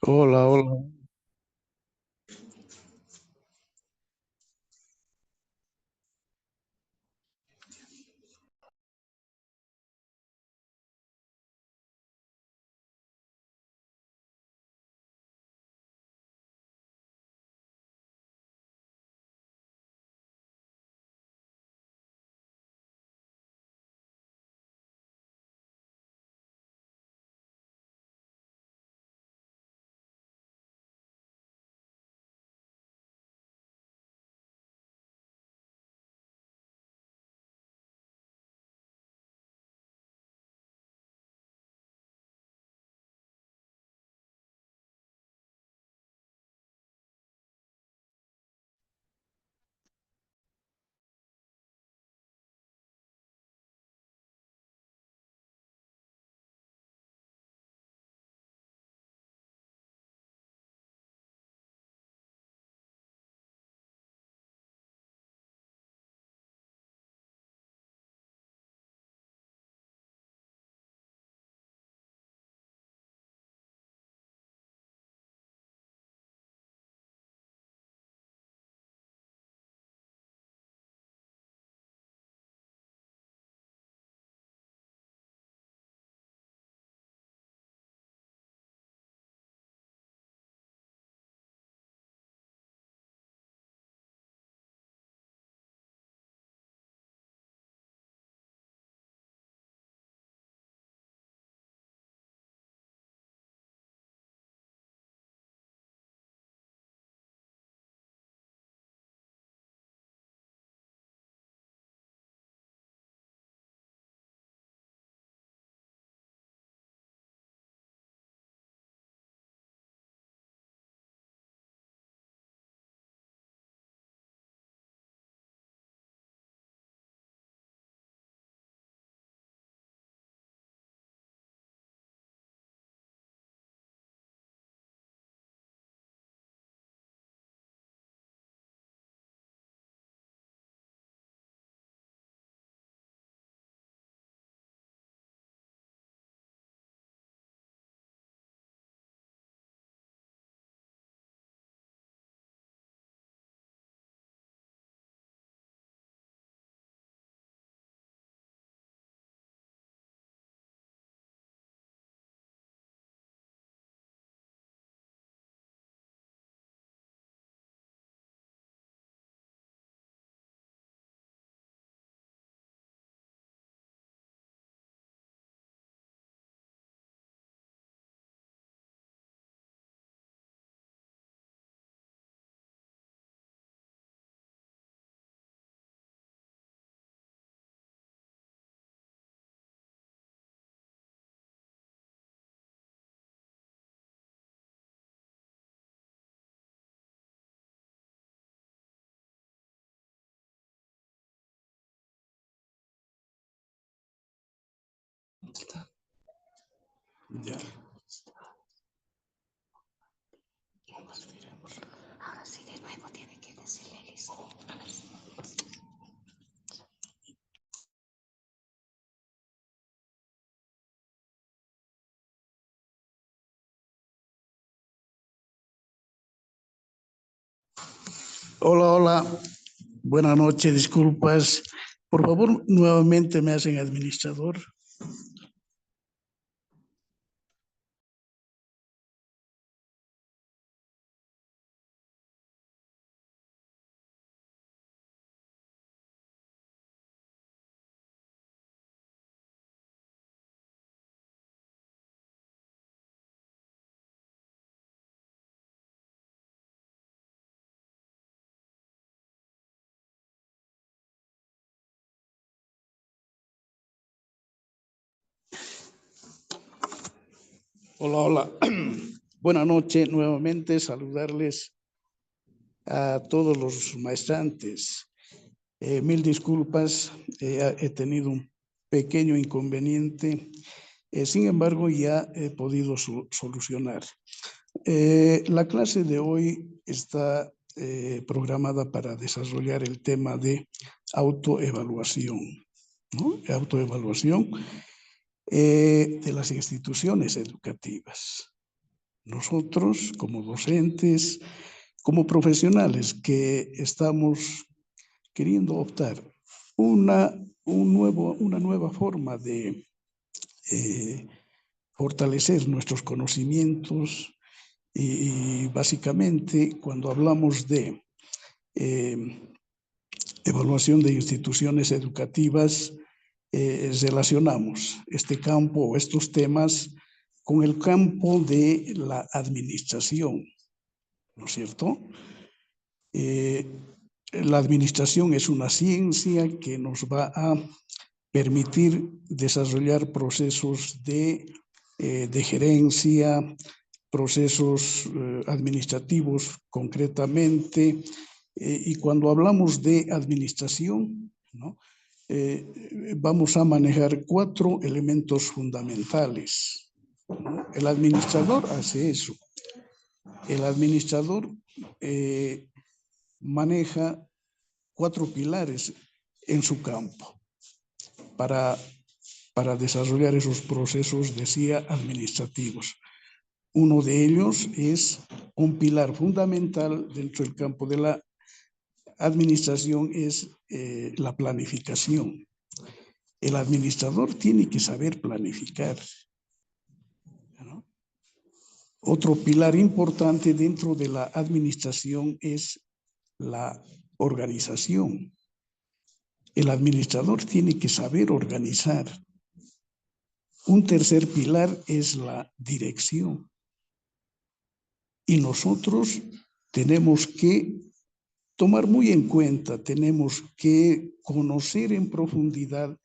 Hola, hola. Ya. Ahora sí, de nuevo tiene que decirle listo. Hola, hola. Buenas noches, disculpas. Por favor, nuevamente me hacen administrador. Hola, hola. Buenas noches, nuevamente saludarles a todos los maestrantes. Mil disculpas, he tenido un pequeño inconveniente. Sin embargo, ya he podido solucionar. La clase de hoy está programada para desarrollar el tema de autoevaluación, ¿no? Autoevaluación de las instituciones educativas. nosotros como docentes, como profesionales que estamos queriendo optar una nueva forma de fortalecer nuestros conocimientos y básicamente cuando hablamos de evaluación de instituciones educativas, relacionamos este campo o estos temas con el campo de la administración, ¿no es cierto? La administración es una ciencia que nos va a permitir desarrollar procesos de gerencia, procesos administrativos concretamente, y cuando hablamos de administración, ¿no? Vamos a manejar 4 elementos fundamentales, ¿no? El administrador hace eso. El administrador maneja 4 pilares en su campo para desarrollar esos procesos, decía, administrativos. Uno de ellos es un pilar fundamental dentro del campo de la administración, es la planificación. El administrador tiene que saber planificar, ¿no? Otro pilar importante dentro de la administración es la organización. El administrador tiene que saber organizar. Un tercer pilar es la dirección. Y nosotros tenemos que tomar muy en cuenta, tenemos que conocer en profundidad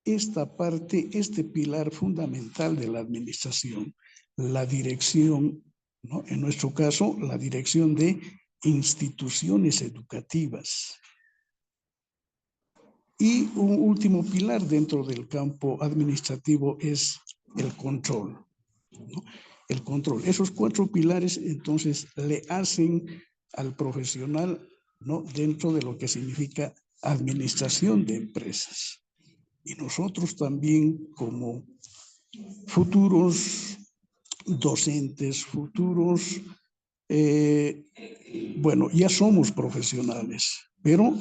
esta parte, este pilar fundamental de la administración, la dirección, ¿no? En nuestro caso, la dirección de instituciones educativas. Y un último pilar dentro del campo administrativo es el control, ¿no? El control. Esos 4 pilares entonces le hacen al profesional, ¿no? Dentro de lo que significa administración de empresas. Y nosotros también como futuros docentes, futuros, bueno, ya somos profesionales, pero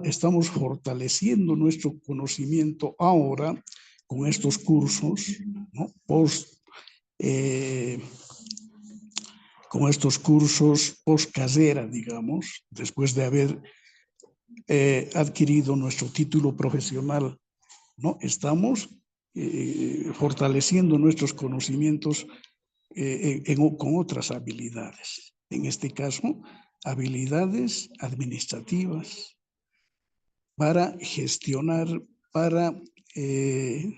estamos fortaleciendo nuestro conocimiento ahora con estos cursos, ¿no? Con estos cursos post carrera, digamos, después de haber adquirido nuestro título profesional, ¿no? Estamos fortaleciendo nuestros conocimientos con otras habilidades. En este caso, habilidades administrativas para gestionar, para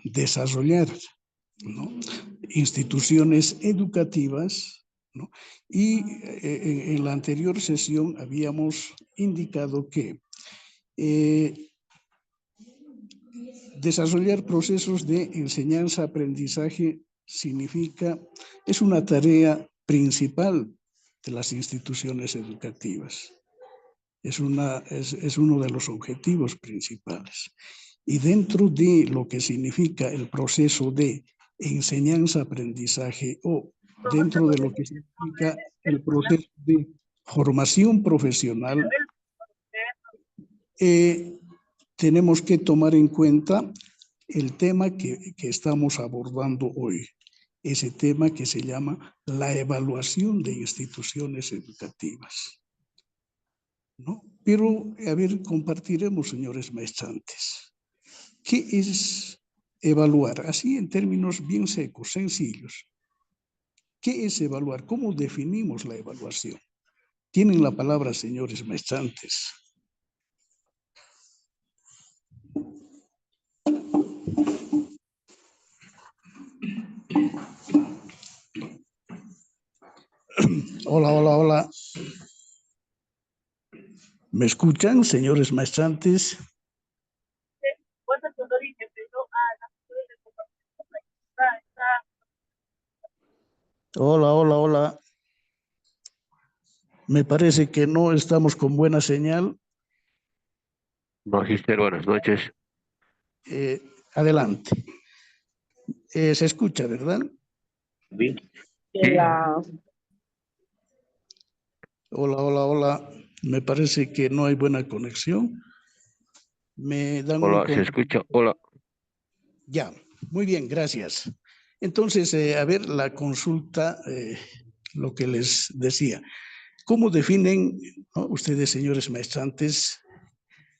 desarrollar, ¿no? Instituciones educativas, ¿no? Y en la anterior sesión habíamos indicado que desarrollar procesos de enseñanza-aprendizaje es una tarea principal de las instituciones educativas. Es uno de los objetivos principales. Y dentro de lo que significa el proceso de enseñanza-aprendizaje o dentro de lo que significa el proceso de formación profesional, tenemos que tomar en cuenta el tema que estamos abordando hoy, ese tema que se llama la evaluación de instituciones educativas, ¿no? Pero, a ver, compartiremos, señores maestrantes, ¿qué es evaluar? Así en términos bien secos, sencillos. ¿Qué es evaluar? ¿Cómo definimos la evaluación? Tienen la palabra, señores maestrantes. Hola, hola, hola. ¿Me escuchan, señores maestrantes? Hola, hola, hola. Me parece que no estamos con buena señal. Magister, buenas noches. Adelante. Se escucha, ¿verdad? Bien. Sí, Hola, hola, hola. Me parece que no hay buena conexión. Me dan un... hola, se escucha. Hola. Ya, muy bien, gracias. Entonces, a ver, la consulta, lo que les decía. ¿Cómo definen, ¿no? Ustedes, señores maestrantes,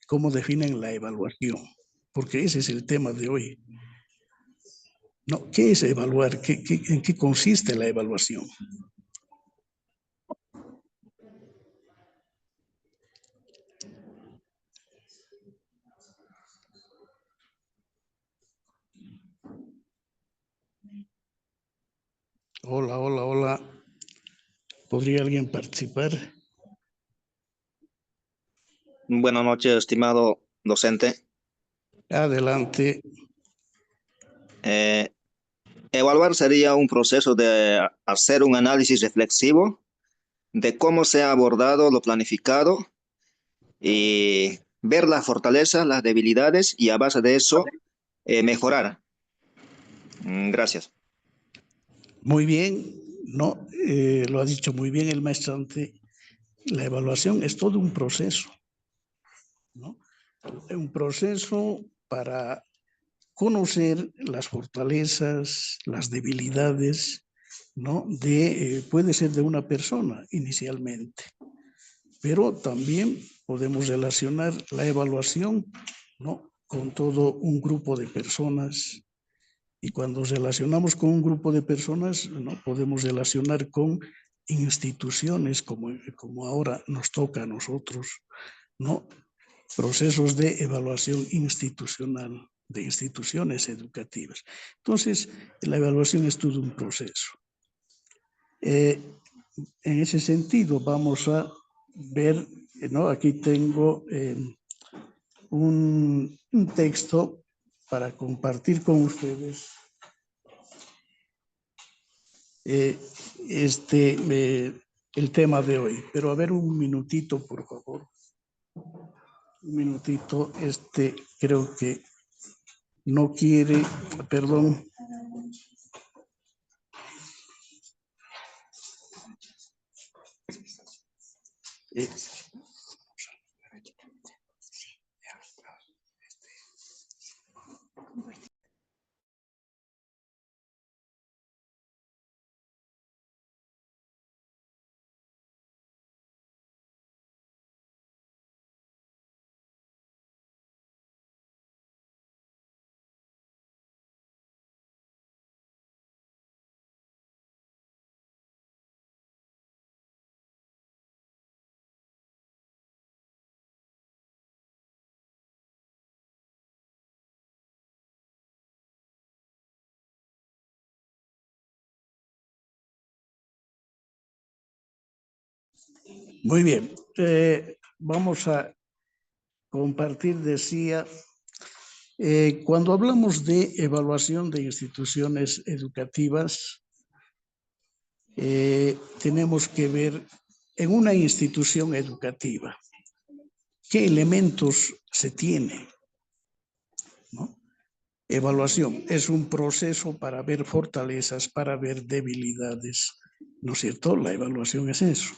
cómo definen la evaluación? Porque ese es el tema de hoy. ¿No? ¿Qué es evaluar? ¿En qué consiste la evaluación? Hola, hola, hola. ¿Podría alguien participar? Buenas noches, estimado docente. Adelante. Evaluar sería un proceso de hacer un análisis reflexivo de cómo se ha abordado lo planificado y ver las fortalezas, las debilidades y a base de eso mejorar. Gracias. Muy bien, no, lo ha dicho muy bien el maestrante. La evaluación es todo un proceso, ¿no? Un proceso para conocer las fortalezas, las debilidades, ¿no? Puede ser de una persona inicialmente, pero también podemos relacionar la evaluación, ¿no? Con todo un grupo de personas. Y cuando relacionamos con un grupo de personas, ¿no? Podemos relacionar con instituciones como ahora nos toca a nosotros, ¿no? Procesos de evaluación institucional de instituciones educativas. Entonces, la evaluación es todo un proceso. En ese sentido, vamos a ver, ¿no? Aquí tengo un texto para compartir con ustedes el tema de hoy. Pero a ver, un minutito, por favor. Un minutito, creo que no quiere, perdón. Muy bien, vamos a compartir, decía, cuando hablamos de evaluación de instituciones educativas, tenemos que ver en una institución educativa qué elementos se tiene, ¿no? Evaluación es un proceso para ver fortalezas, para ver debilidades, ¿no es cierto? La evaluación es eso.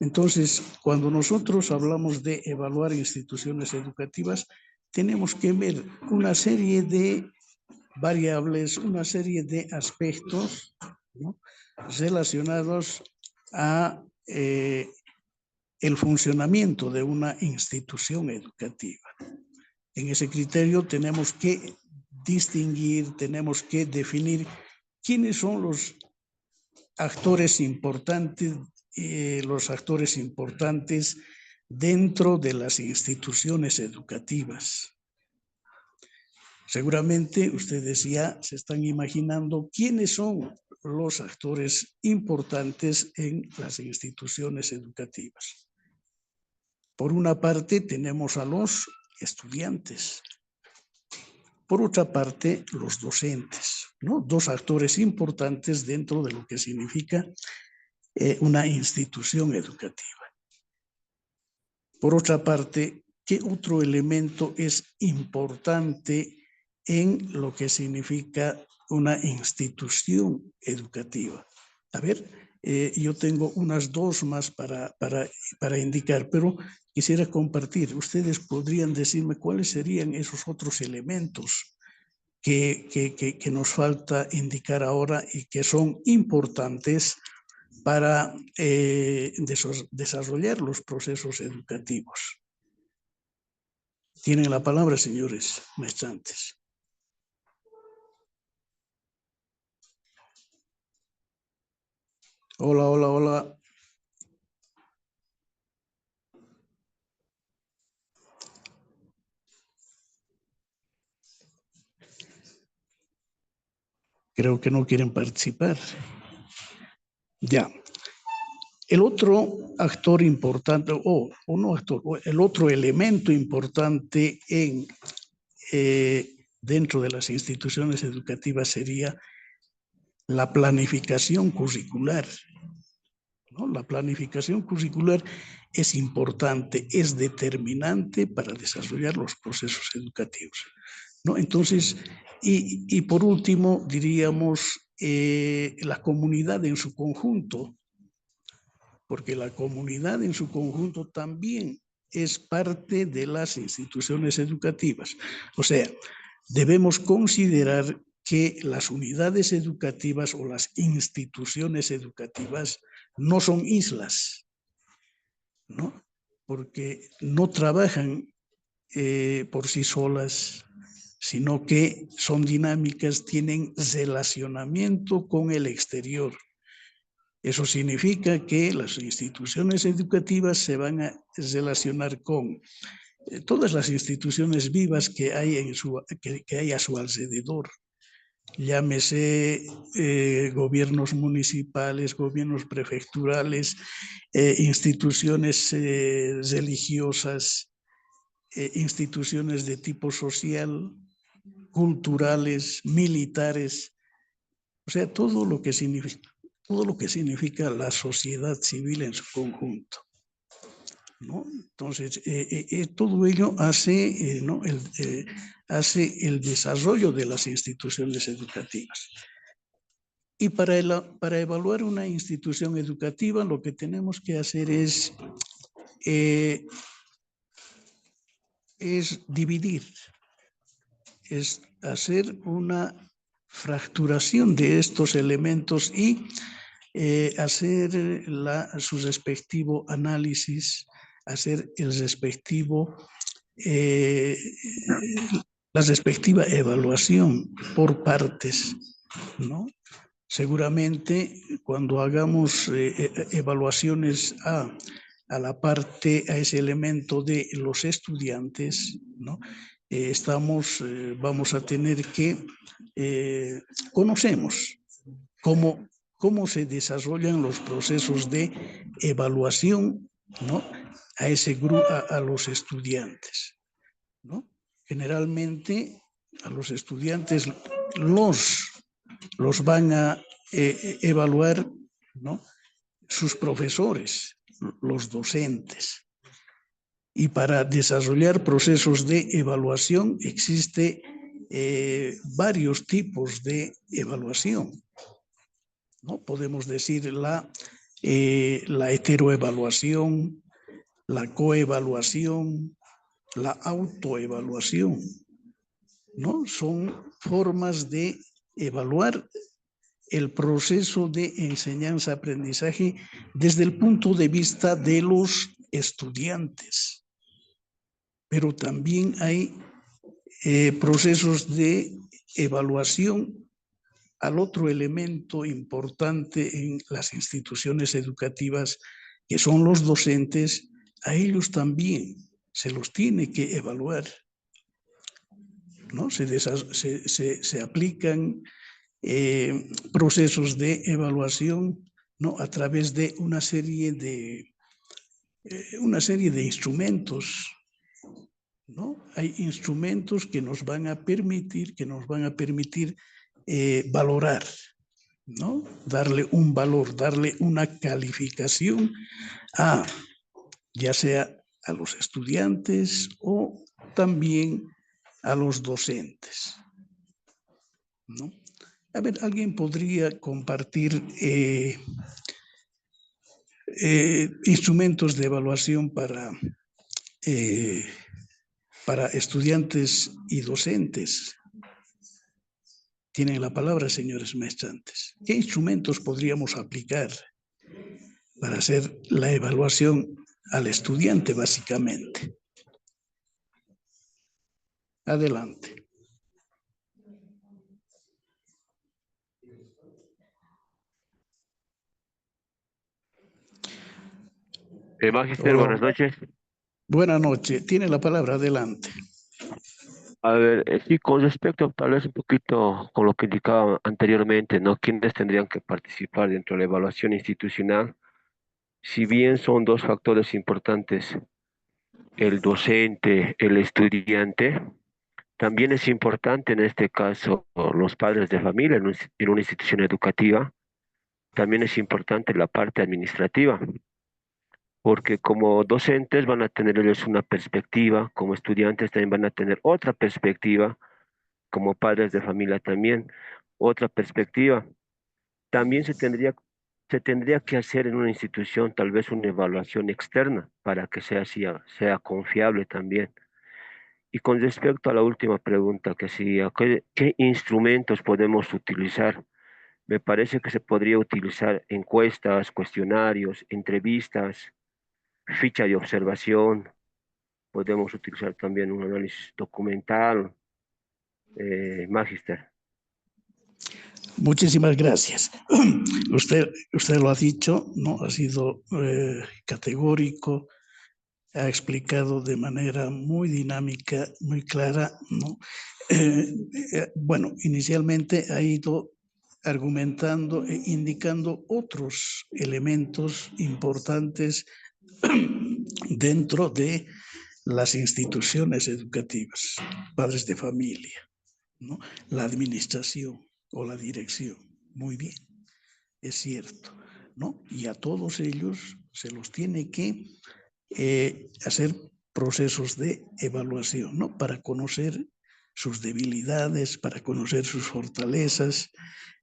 Entonces, cuando nosotros hablamos de evaluar instituciones educativas, tenemos que ver una serie de variables, una serie de aspectos, ¿no? Relacionados a el funcionamiento de una institución educativa. En ese criterio tenemos que distinguir, tenemos que definir quiénes son los actores importantes dentro de las instituciones educativas. Seguramente ustedes ya se están imaginando quiénes son los actores importantes en las instituciones educativas. Por una parte tenemos a los estudiantes. Por otra parte, los docentes, ¿no? Dos actores importantes dentro de lo que significa una institución educativa. Por otra parte, ¿qué otro elemento es importante en lo que significa una institución educativa? A ver, yo tengo unas dos más para indicar, pero quisiera compartir. Ustedes podrían decirme cuáles serían esos otros elementos que nos falta indicar ahora y que son importantes para desarrollar los procesos educativos. Tienen la palabra, señores maestrantes. Hola, hola, hola. Creo que no quieren participar. Ya. El otro actor importante, o no actor, el otro elemento importante dentro de las instituciones educativas sería la planificación curricular, ¿no? La planificación curricular es importante, es determinante para desarrollar los procesos educativos, ¿no? Entonces, y por último, diríamos la comunidad en su conjunto, porque la comunidad en su conjunto también es parte de las instituciones educativas. O sea, debemos considerar que las unidades educativas o las instituciones educativas no son islas, ¿no? Porque no trabajan por sí solas, sino que son dinámicas, tienen relacionamiento con el exterior. Eso significa que las instituciones educativas se van a relacionar con todas las instituciones vivas que hay, que hay a su alrededor. Llámese gobiernos municipales, gobiernos prefecturales, instituciones religiosas, instituciones de tipo social, culturales, militares, o sea, todo lo que significa la sociedad civil en su conjunto, ¿no? Entonces, todo ello hace, ¿no? hace el desarrollo de las instituciones educativas. Y para evaluar una institución educativa, lo que tenemos que hacer es dividir, es hacer una fracturación de estos elementos y hacer su respectivo análisis, hacer el respectivo, la respectiva evaluación por partes, ¿no? Seguramente cuando hagamos evaluaciones a la parte, a ese elemento de los estudiantes, ¿no? Vamos a tener que conocemos cómo se desarrollan los procesos de evaluación, ¿no? A ese grupo, a los estudiantes, ¿no? Generalmente a los estudiantes los van a evaluar, ¿no? Sus profesores, los docentes. Y para desarrollar procesos de evaluación existe varios tipos de evaluación, ¿no? Podemos decir la heteroevaluación, la coevaluación, la autoevaluación, ¿no? Son formas de evaluar el proceso de enseñanza-aprendizaje desde el punto de vista de los estudiantes. Pero también hay procesos de evaluación al otro elemento importante en las instituciones educativas, que son los docentes. A ellos también se los tiene que evaluar, ¿no? Se aplican procesos de evaluación, ¿no? A través de una serie de instrumentos, ¿no? Hay instrumentos que nos van a permitir valorar, ¿no? Darle un valor, darle una calificación ya sea a los estudiantes o también a los docentes, ¿no? A ver, ¿alguien podría compartir instrumentos de evaluación para estudiantes y docentes? Tienen la palabra, señores maestrantes. ¿Qué instrumentos podríamos aplicar para hacer la evaluación al estudiante, básicamente? Adelante. Magister, Hola. buenas noches. Buenas noches. Tiene la palabra, adelante. A ver, sí, con respecto tal vez un poquito con lo que indicaba anteriormente, ¿no? ¿Quiénes tendrían que participar dentro de la evaluación institucional? Si bien son dos factores importantes, el docente, el estudiante, también es importante en este caso los padres de familia en una institución educativa, también es importante la parte administrativa, porque como docentes van a tener ellos una perspectiva, como estudiantes también van a tener otra perspectiva, como padres de familia también otra perspectiva. También se tendría que hacer en una institución tal vez una evaluación externa para que sea confiable también. Y con respecto a la última pregunta que hacía, ¿qué instrumentos podemos utilizar? Me parece que se podría utilizar encuestas, cuestionarios, entrevistas, ficha de observación. Podemos utilizar también un análisis documental, Magister. Muchísimas gracias. Usted lo ha dicho, ¿no? Ha sido categórico, ha explicado de manera muy dinámica, muy clara, ¿no? Bueno, inicialmente ha ido argumentando e indicando otros elementos importantes dentro de las instituciones educativas, padres de familia, ¿no? La administración o la dirección. Muy bien, es cierto, ¿no? Y a todos ellos se los tiene que hacer procesos de evaluación, ¿no? Para conocer sus debilidades, para conocer sus fortalezas,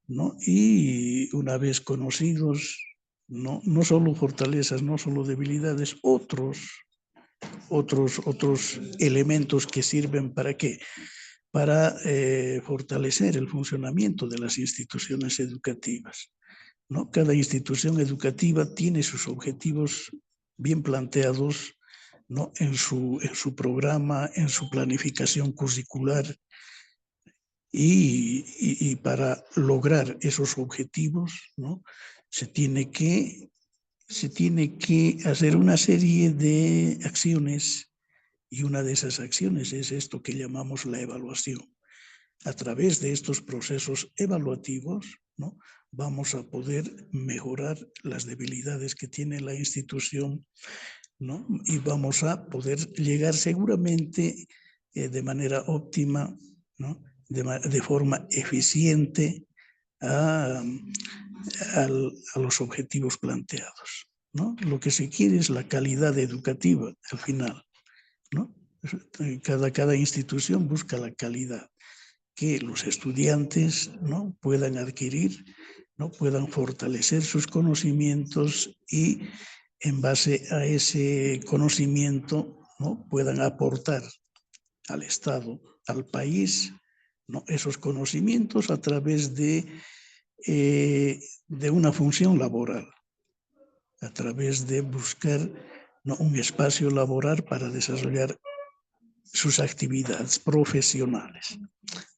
¿no? Y una vez conocidos, no solo fortalezas, no solo debilidades, otros elementos que sirven para qué, para fortalecer el funcionamiento de las instituciones educativas, ¿no? Cada institución educativa tiene sus objetivos bien planteados, ¿no? En su programa, en su planificación curricular, y para lograr esos objetivos, ¿no? Se tiene que hacer una serie de acciones, y una de esas acciones es esto que llamamos la evaluación. A través de estos procesos evaluativos, ¿no? Vamos a poder mejorar las debilidades que tiene la institución, ¿no? Y vamos a poder llegar seguramente de manera óptima, ¿no? De forma eficiente a los objetivos planteados, ¿no? Lo que se quiere es la calidad educativa al final, ¿no? Cada institución busca la calidad, que los estudiantes, ¿no? Puedan adquirir, ¿no? Puedan fortalecer sus conocimientos y en base a ese conocimiento, ¿no? Puedan aportar al Estado, al país, ¿no? Esos conocimientos a través de una función laboral, a través de buscar, ¿no? Un espacio laboral para desarrollar sus actividades profesionales.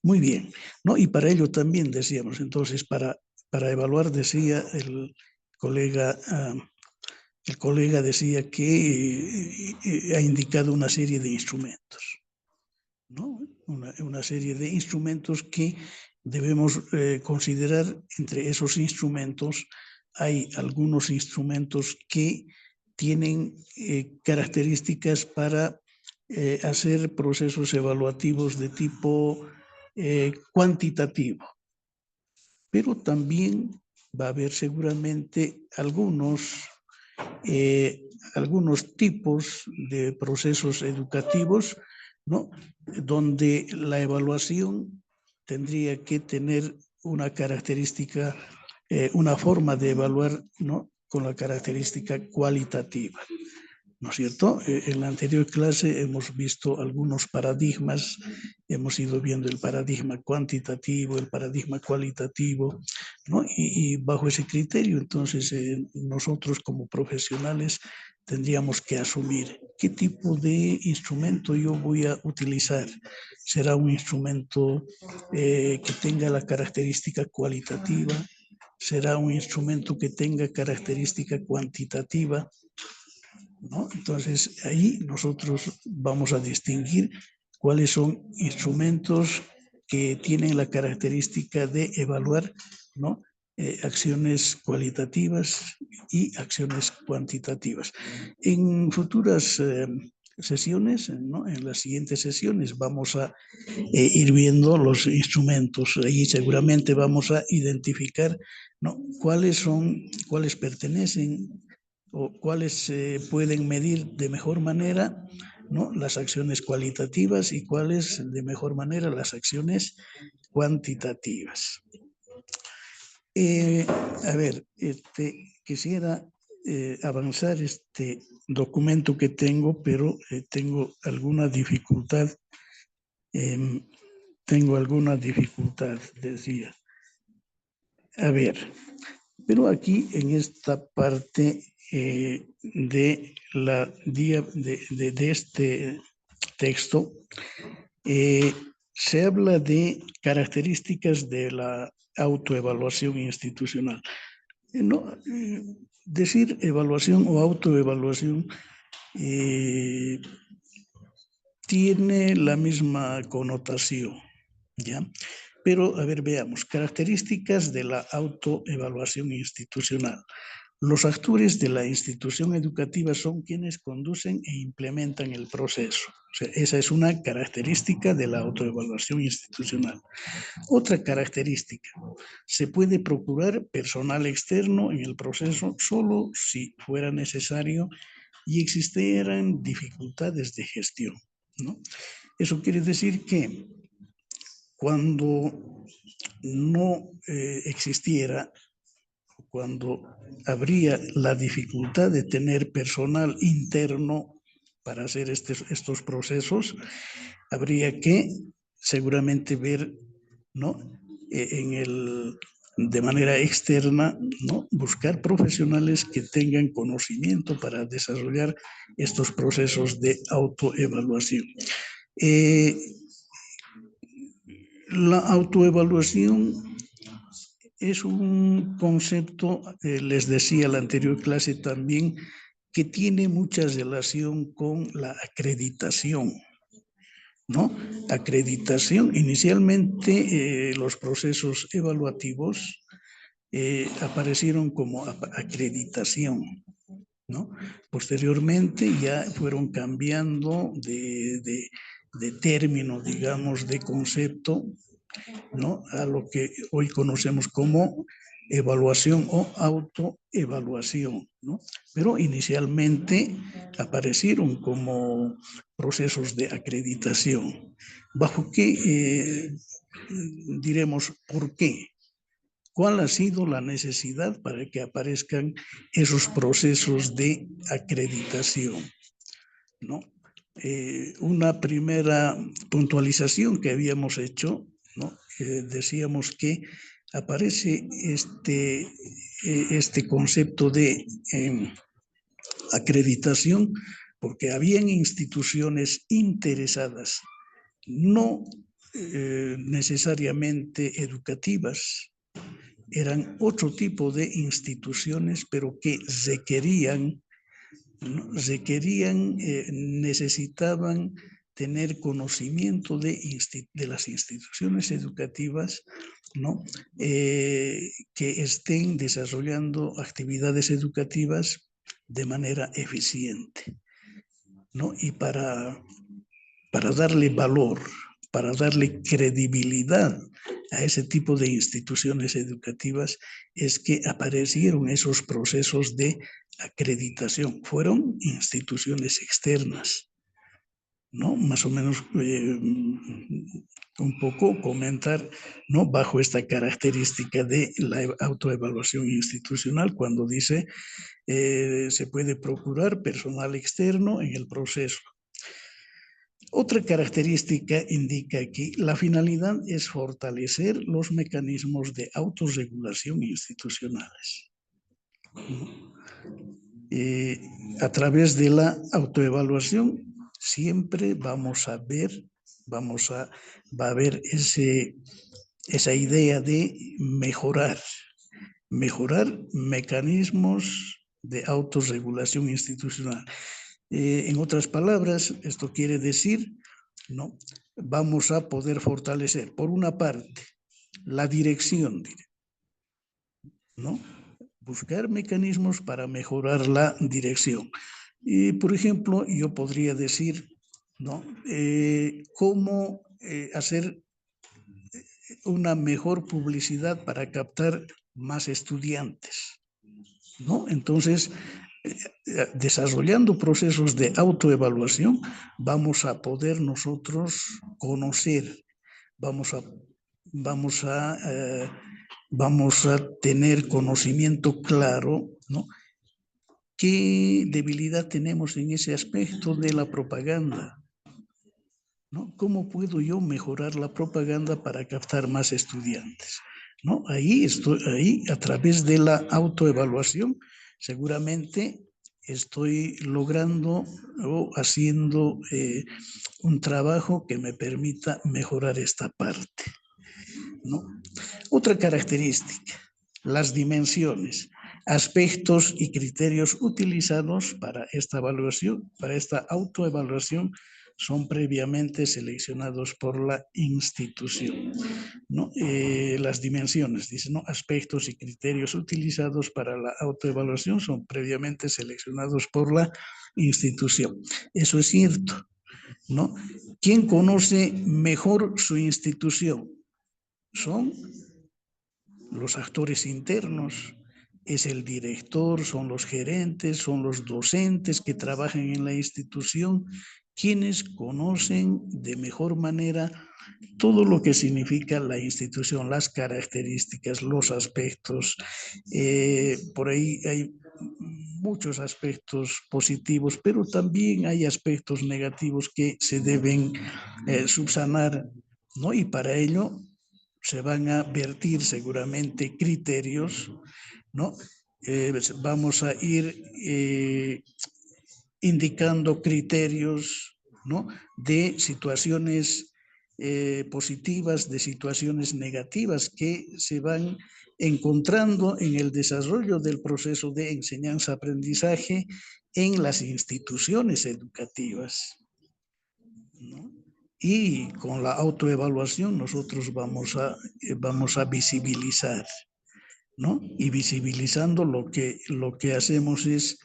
Muy bien, ¿no? Y para ello también decíamos, entonces, para evaluar, decía el colega decía que ha indicado una serie de instrumentos, ¿no? Una serie de instrumentos que debemos considerar. Entre esos instrumentos hay algunos instrumentos que tienen características para hacer procesos evaluativos de tipo cuantitativo, pero también va a haber seguramente algunos tipos de procesos educativos, ¿no? Donde la evaluación tendría que tener una característica, una forma de evaluar, ¿no?, con la característica cualitativa, ¿no es cierto? En la anterior clase hemos visto algunos paradigmas, hemos ido viendo el paradigma cuantitativo, el paradigma cualitativo, ¿no? Y bajo ese criterio, entonces, nosotros como profesionales tendríamos que asumir qué tipo de instrumento yo voy a utilizar. ¿Será un instrumento que tenga la característica cualitativa? ¿Será un instrumento que tenga característica cuantitativa? ¿No? Entonces, ahí nosotros vamos a distinguir cuáles son instrumentos que tienen la característica de evaluar, ¿no?, acciones cualitativas y acciones cuantitativas. En futuras sesiones, ¿no?, en las siguientes sesiones vamos a ir viendo los instrumentos. Ahí seguramente vamos a identificar, ¿no?, cuáles pertenecen o cuáles pueden medir de mejor manera, ¿no?, las acciones cualitativas y cuáles de mejor manera las acciones cuantitativas. A ver, quisiera avanzar este documento que tengo, pero tengo alguna dificultad. Decía. A ver, pero aquí en esta parte de este texto se habla de características de la autoevaluación institucional. No, decir evaluación o autoevaluación tiene la misma connotación, ¿ya? Pero, a ver, veamos, características de la autoevaluación institucional. Los actores de la institución educativa son quienes conducen e implementan el proceso. O sea, esa es una característica de la autoevaluación institucional. Otra característica, se puede procurar personal externo en el proceso solo si fuera necesario y existieran dificultades de gestión, ¿no? Eso quiere decir que cuando no existiera, cuando habría la dificultad de tener personal interno para hacer estos procesos, habría que seguramente ver, ¿no?, de manera externa, ¿no?, buscar profesionales que tengan conocimiento para desarrollar estos procesos de autoevaluación. La autoevaluación es un concepto, les decía en la anterior clase también, que tiene mucha relación con la acreditación, ¿no? Acreditación, inicialmente los procesos evaluativos aparecieron como acreditación, ¿no? Posteriormente ya fueron cambiando de término, digamos, de concepto, ¿no?, a lo que hoy conocemos como evaluación o autoevaluación, ¿no? Pero inicialmente aparecieron como procesos de acreditación. ¿Bajo qué diremos por qué? ¿Cuál ha sido la necesidad para que aparezcan esos procesos de acreditación, ¿no? Una primera puntualización que habíamos hecho, ¿no? Decíamos que aparece este concepto de acreditación porque habían instituciones interesadas, no necesariamente educativas, eran otro tipo de instituciones, pero que necesitaban tener conocimiento de las instituciones educativas, ¿no?, que estén desarrollando actividades educativas de manera eficiente, ¿no? Y para darle valor, para darle credibilidad a ese tipo de instituciones educativas, es que aparecieron esos procesos de acreditación. Fueron instituciones externas, ¿no? Más o menos un poco comentar, ¿no? Bajo esta característica de la autoevaluación institucional, cuando dice se puede procurar personal externo en el proceso. Otra característica indica aquí, la finalidad es fortalecer los mecanismos de autorregulación institucionales. A través de la autoevaluación siempre vamos a ver, va a haber esa idea de mejorar mecanismos de autorregulación institucional. En otras palabras, esto quiere decir, ¿no? Vamos a poder fortalecer, por una parte, la dirección, ¿no? Buscar mecanismos para mejorar la dirección. Y, por ejemplo, yo podría decir, ¿no? Cómo hacer una mejor publicidad para captar más estudiantes, ¿no? Entonces, desarrollando procesos de autoevaluación, vamos a poder nosotros conocer, vamos a tener conocimiento claro, ¿no? ¿Qué debilidad tenemos en ese aspecto de la propaganda? ¿No? ¿Cómo puedo yo mejorar la propaganda para captar más estudiantes? ¿No? Ahí a través de la autoevaluación, seguramente estoy logrando o haciendo un trabajo que me permita mejorar esta parte, ¿no? Otra característica, las dimensiones, aspectos y criterios utilizados para esta evaluación, para esta autoevaluación, son previamente seleccionados por la institución, ¿no? Las dimensiones, dice, ¿no? Aspectos y criterios utilizados para la autoevaluación son previamente seleccionados por la institución. Eso es cierto, ¿no? ¿Quién conoce mejor su institución? Son los actores internos, es el director, son los gerentes, son los docentes que trabajan en la institución, quienes conocen de mejor manera todo lo que significa la institución, las características, los aspectos. Por ahí hay muchos aspectos positivos, pero también hay aspectos negativos que se deben subsanar, ¿no? Y para ello se van a vertir seguramente criterios, ¿no? Vamos a ir indicando criterios, ¿no? De situaciones positivas, de situaciones negativas que se van encontrando en el desarrollo del proceso de enseñanza-aprendizaje en las instituciones educativas, ¿no? Y con la autoevaluación nosotros vamos a visibilizar, ¿no? Y visibilizando lo que hacemos es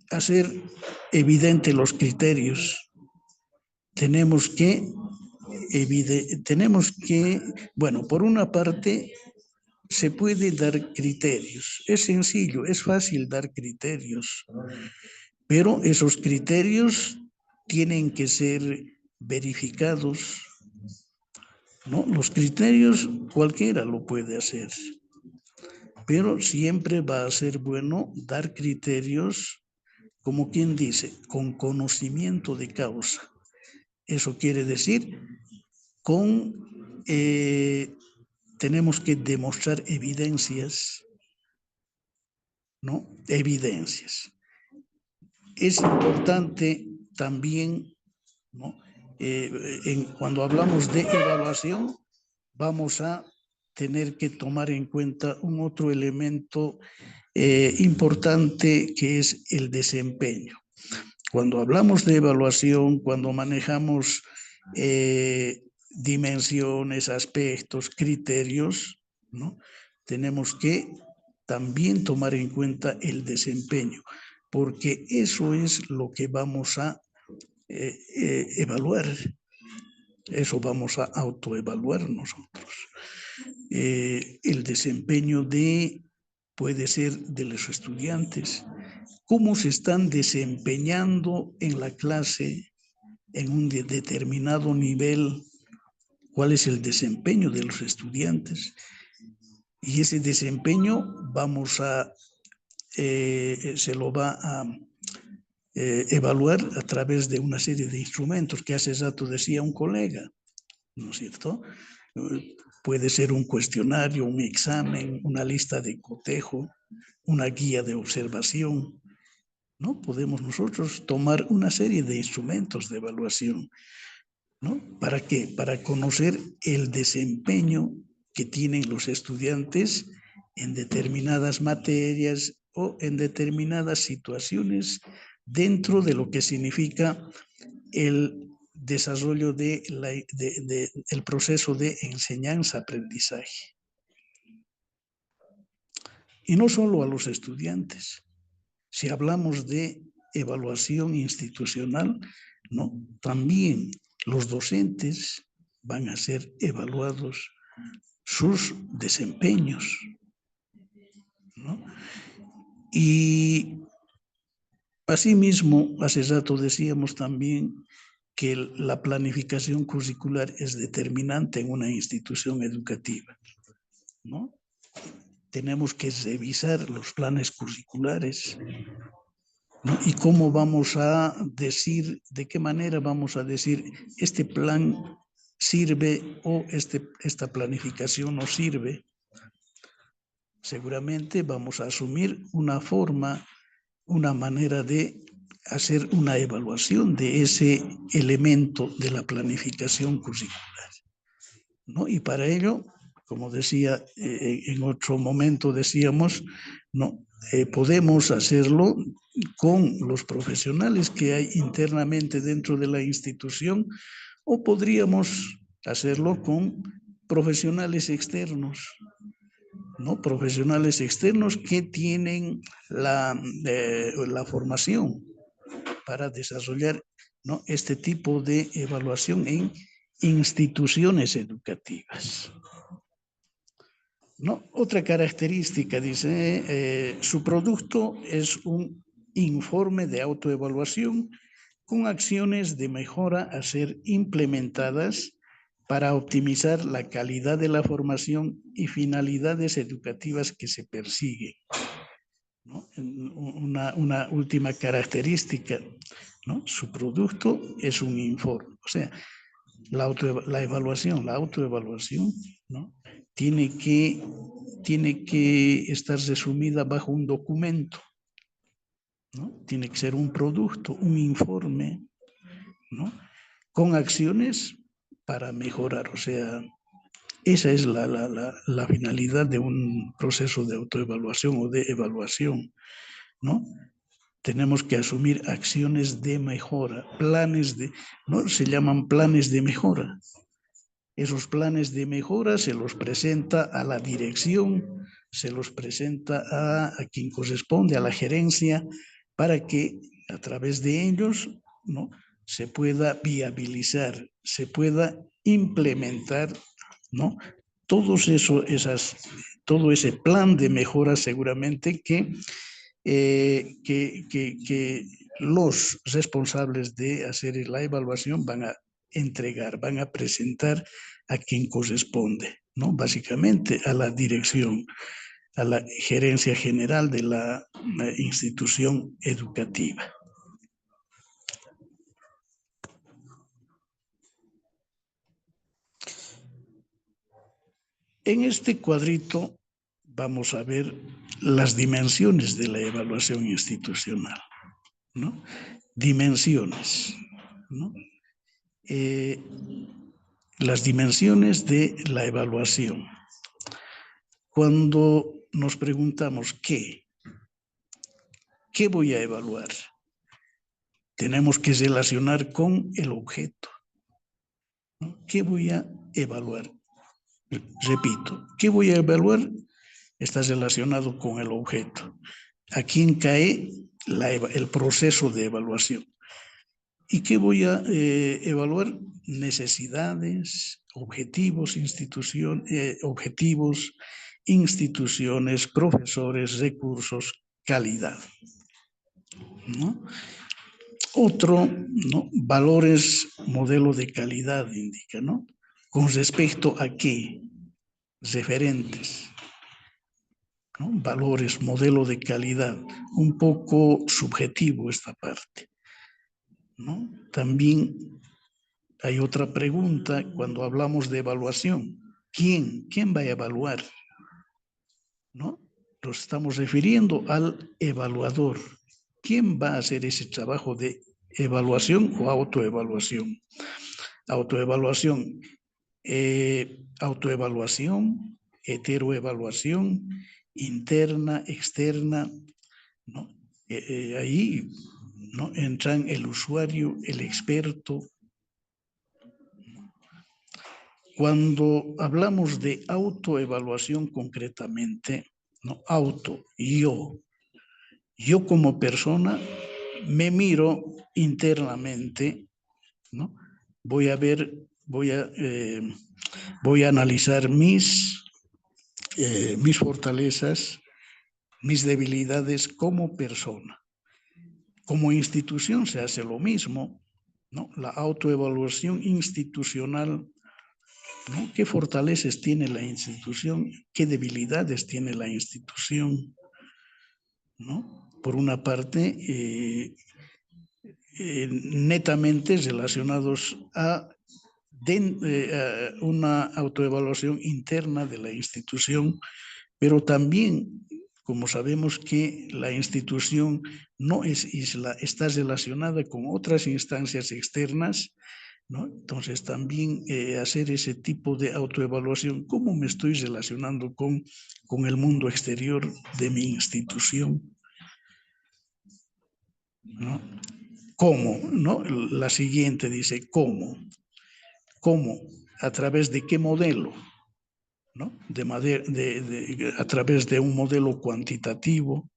hacer evidente los criterios. Tenemos que, bueno, por una parte, se puede dar criterios. Es sencillo, es fácil dar criterios, pero esos criterios tienen que ser verificados, ¿no? Los criterios cualquiera lo puede hacer, pero siempre va a ser bueno dar criterios, como quien dice, con conocimiento de causa. Eso quiere decir, tenemos que demostrar evidencias, ¿no? Evidencias. Es importante también, ¿no? Cuando hablamos de evaluación, vamos a tener que tomar en cuenta un otro elemento importante, que es el desempeño. Cuando hablamos de evaluación, cuando manejamos dimensiones, aspectos, criterios, ¿no? Tenemos que también tomar en cuenta el desempeño, porque eso es lo que vamos a evaluar. Eso vamos a autoevaluar nosotros. El desempeño puede ser de los estudiantes, cómo se están desempeñando en la clase en un determinado nivel, cuál es el desempeño de los estudiantes. Y ese desempeño se lo va a evaluar a través de una serie de instrumentos que hace rato decía un colega, ¿no es cierto? Puede ser un cuestionario, un examen, una lista de cotejo, una guía de observación, ¿no? Podemos nosotros tomar una serie de instrumentos de evaluación, ¿no? ¿Para qué? Para conocer el desempeño que tienen los estudiantes en determinadas materias o en determinadas situaciones dentro de lo que significa el desarrollo del proceso de enseñanza-aprendizaje. Y no solo a los estudiantes. Si hablamos de evaluación institucional, ¿no? También los docentes van a ser evaluados sus desempeños, ¿no? Y asimismo, hace rato decíamos también que la planificación curricular es determinante en una institución educativa, ¿no? Tenemos que revisar los planes curriculares, ¿no? Y cómo vamos a decir, de qué manera vamos a decir, este plan sirve o esta planificación no sirve. Seguramente vamos a asumir una forma, una manera de hacer una evaluación de ese elemento de la planificación curricular, ¿no? Y para ello, como decía, en otro momento decíamos, no, podemos hacerlo con los profesionales que hay internamente dentro de la institución o podríamos hacerlo con profesionales externos, ¿no? Profesionales externos que tienen la formación para desarrollar, ¿no? Este tipo de evaluación en instituciones educativas, ¿no? Otra característica, dice, su producto es un informe de autoevaluación con acciones de mejora a ser implementadas para optimizar la calidad de la formación y finalidades educativas que se persiguen, ¿no? Una última característica, ¿no? Su producto es un informe. O sea, la autoevaluación, ¿no? Tiene que estar resumida bajo un documento, ¿no? Tiene que ser un producto, un informe, ¿no? Con acciones para mejorar. O sea, esa es la finalidad de un proceso de autoevaluación o de evaluación, ¿no? Tenemos que asumir acciones de mejora, ¿no? Se llaman planes de mejora. Esos planes de mejora se los presenta a la dirección, se los presenta a quien corresponde, a la gerencia, para que a través de ellos, ¿no? Se pueda viabilizar, se pueda implementar, ¿no? Todo ese plan de mejora seguramente que los responsables de hacer la evaluación van a entregar, van a presentar a quien corresponde, ¿no? Básicamente a la dirección, a la gerencia general de la institución educativa. En este cuadrito vamos a ver las dimensiones de la evaluación institucional, ¿no? Dimensiones, ¿no? Las dimensiones de la evaluación. Cuando nos preguntamos ¿qué voy a evaluar? Tenemos que relacionar con el objeto, ¿no? ¿Qué voy a evaluar? Repito, ¿qué voy a evaluar? Está relacionado con el objeto. ¿A quién cae el proceso de evaluación? ¿Y qué voy a evaluar? Necesidades, objetivos, instituciones, profesores, recursos, calidad. ¿no? Otro, ¿no? Valores, modelo de calidad indica, ¿no? ¿Con respecto a qué? Referentes, ¿no? Valores, modelo de calidad, un poco subjetivo esta parte, ¿no? También hay otra pregunta cuando hablamos de evaluación. ¿Quién va a evaluar? ¿No? Nos estamos refiriendo al evaluador. ¿Quién va a hacer ese trabajo de evaluación o autoevaluación? Autoevaluación, autoevaluación, heteroevaluación, interna, externa, ¿no? Ahí, ¿no? Entran el usuario, el experto. Cuando hablamos de autoevaluación concretamente, ¿no? Yo como persona me miro internamente, ¿no? Voy a ver, voy a analizar mis fortalezas, mis debilidades como persona. Como institución se hace lo mismo, ¿no? La autoevaluación institucional, ¿no? ¿Qué fortalezas tiene la institución? ¿Qué debilidades tiene la institución? ¿No? Por una parte, netamente relacionados a una autoevaluación interna de la institución, pero también, como sabemos que la institución no es isla, está relacionada con otras instancias externas, ¿no? Entonces también hacer ese tipo de autoevaluación, ¿cómo me estoy relacionando con el mundo exterior de mi institución? ¿No? ¿Cómo? ¿No? La siguiente dice, ¿cómo? ¿Cómo? ¿A través de qué modelo? ¿No? A través de un modelo cuantitativo,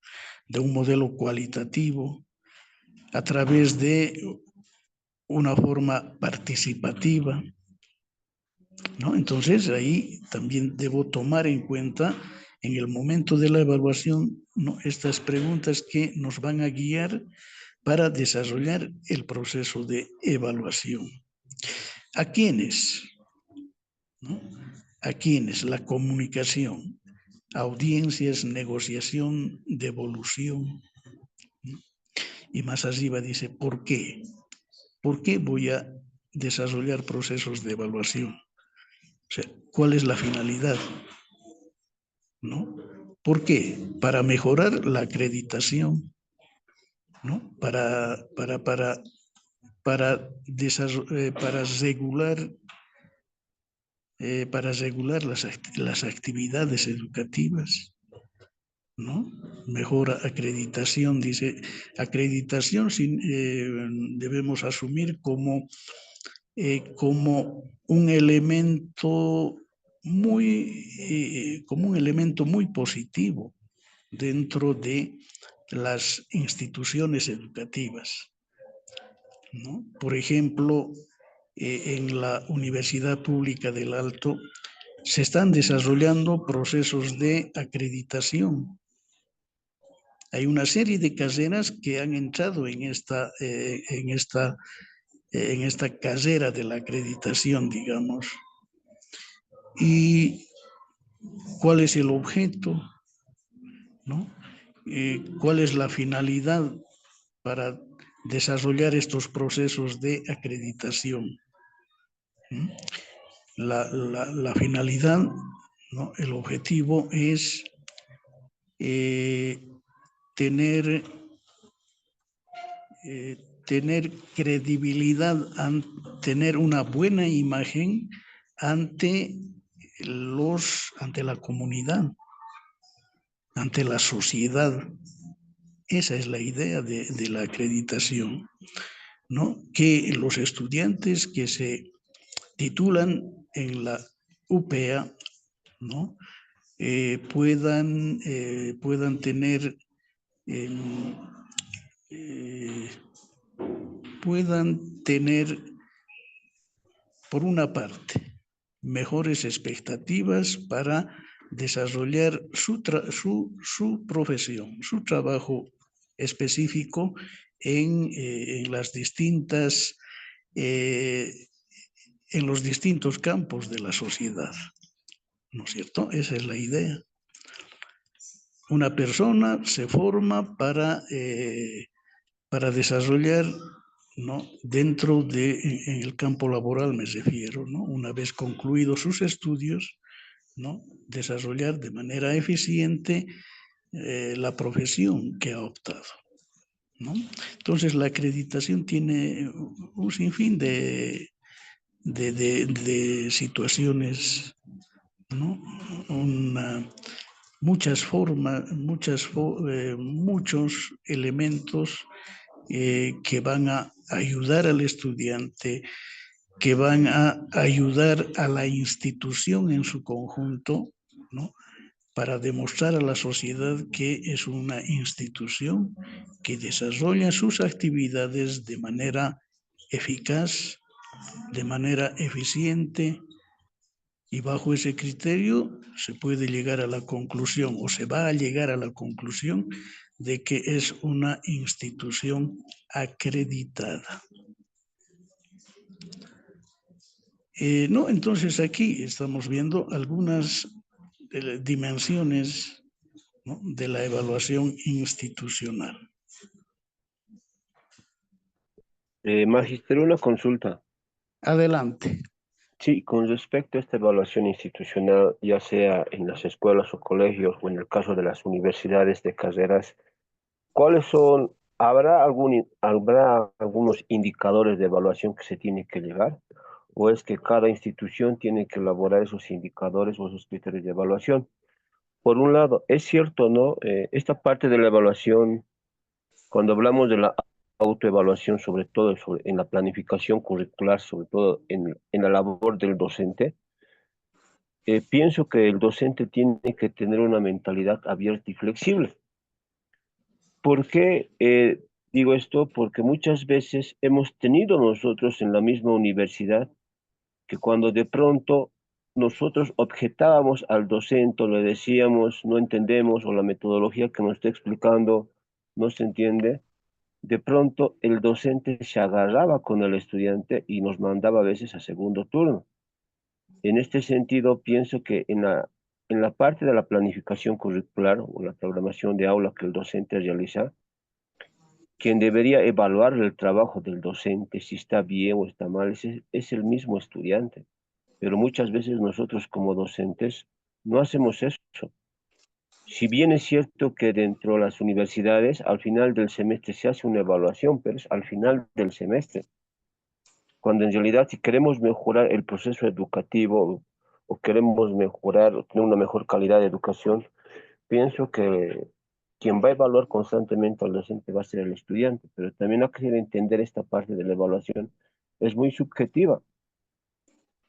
de un modelo cualitativo, a través de una forma participativa, ¿no? Entonces ahí también debo tomar en cuenta en el momento de la evaluación, ¿no? Estas preguntas que nos van a guiar para desarrollar el proceso de evaluación. ¿A quiénes? ¿No? ¿A quiénes? La comunicación, audiencias, negociación, devolución. ¿No? Y más arriba dice, ¿por qué? ¿Por qué voy a desarrollar procesos de evaluación? O sea, ¿cuál es la finalidad? ¿No? ¿Por qué? Para mejorar la acreditación, ¿no? Para regular las actividades educativas, ¿no? Mejora acreditación, dice, acreditación debemos asumir como un elemento muy positivo dentro de las instituciones educativas, ¿no? Por ejemplo, en la Universidad Pública del Alto se están desarrollando procesos de acreditación. Hay una serie de carreras que han entrado en esta carrera de la acreditación, digamos. ¿Y cuál es el objeto? ¿No? ¿Cuál es la finalidad para desarrollar estos procesos de acreditación? La finalidad, ¿no? El objetivo es tener credibilidad, tener una buena imagen ante la comunidad, ante la sociedad. Esa es la idea de la acreditación, ¿no? Que los estudiantes que se titulan en la UPEA, ¿no? Puedan tener por una parte, mejores expectativas para desarrollar su profesión, su trabajo específico en los distintos campos de la sociedad, ¿no es cierto? Esa es la idea. Una persona se forma para desarrollar, ¿no? En el campo laboral me refiero, ¿no? Una vez concluidos sus estudios, ¿no? Desarrollar de manera eficiente la profesión que ha optado, ¿no? Entonces la acreditación tiene un sinfín de situaciones, ¿no? Muchas formas, muchos elementos que van a ayudar al estudiante, que van a ayudar a la institución en su conjunto, ¿no? Para demostrar a la sociedad que es una institución que desarrolla sus actividades de manera eficaz, de manera eficiente, y bajo ese criterio se puede llegar a la conclusión, o se va a llegar a la conclusión, de que es una institución acreditada. No, entonces aquí estamos viendo algunas dimensiones, ¿no? De la evaluación institucional. Magister, una consulta. Adelante. Sí, con respecto a esta evaluación institucional, ya sea en las escuelas o colegios o en el caso de las universidades de carreras, ¿cuáles son, habrá algunos indicadores de evaluación que se tiene que llegar? ¿O es que cada institución tiene que elaborar esos indicadores o esos criterios de evaluación? Por un lado, es cierto, ¿no? Esta parte de la evaluación, cuando hablamos de la autoevaluación, sobre todo en la planificación curricular, sobre todo en la labor del docente, pienso que el docente tiene que tener una mentalidad abierta y flexible. ¿Por qué digo esto? Porque muchas veces hemos tenido nosotros en la misma universidad que cuando de pronto nosotros objetábamos al docente, le decíamos no entendemos o la metodología que nos está explicando no se entiende, de pronto el docente se agarraba con el estudiante y nos mandaba a veces a segundo turno. En este sentido, pienso que en la parte de la planificación curricular o la programación de aula que el docente realiza, quien debería evaluar el trabajo del docente, si está bien o está mal, es el mismo estudiante. Pero muchas veces nosotros como docentes no hacemos eso. Si bien es cierto que dentro de las universidades al final del semestre se hace una evaluación, pero es al final del semestre, cuando en realidad si queremos mejorar el proceso educativo o queremos mejorar o tener una mejor calidad de educación, pienso que quien va a evaluar constantemente al docente va a ser el estudiante, pero también hay que entender esta parte de la evaluación, es muy subjetiva.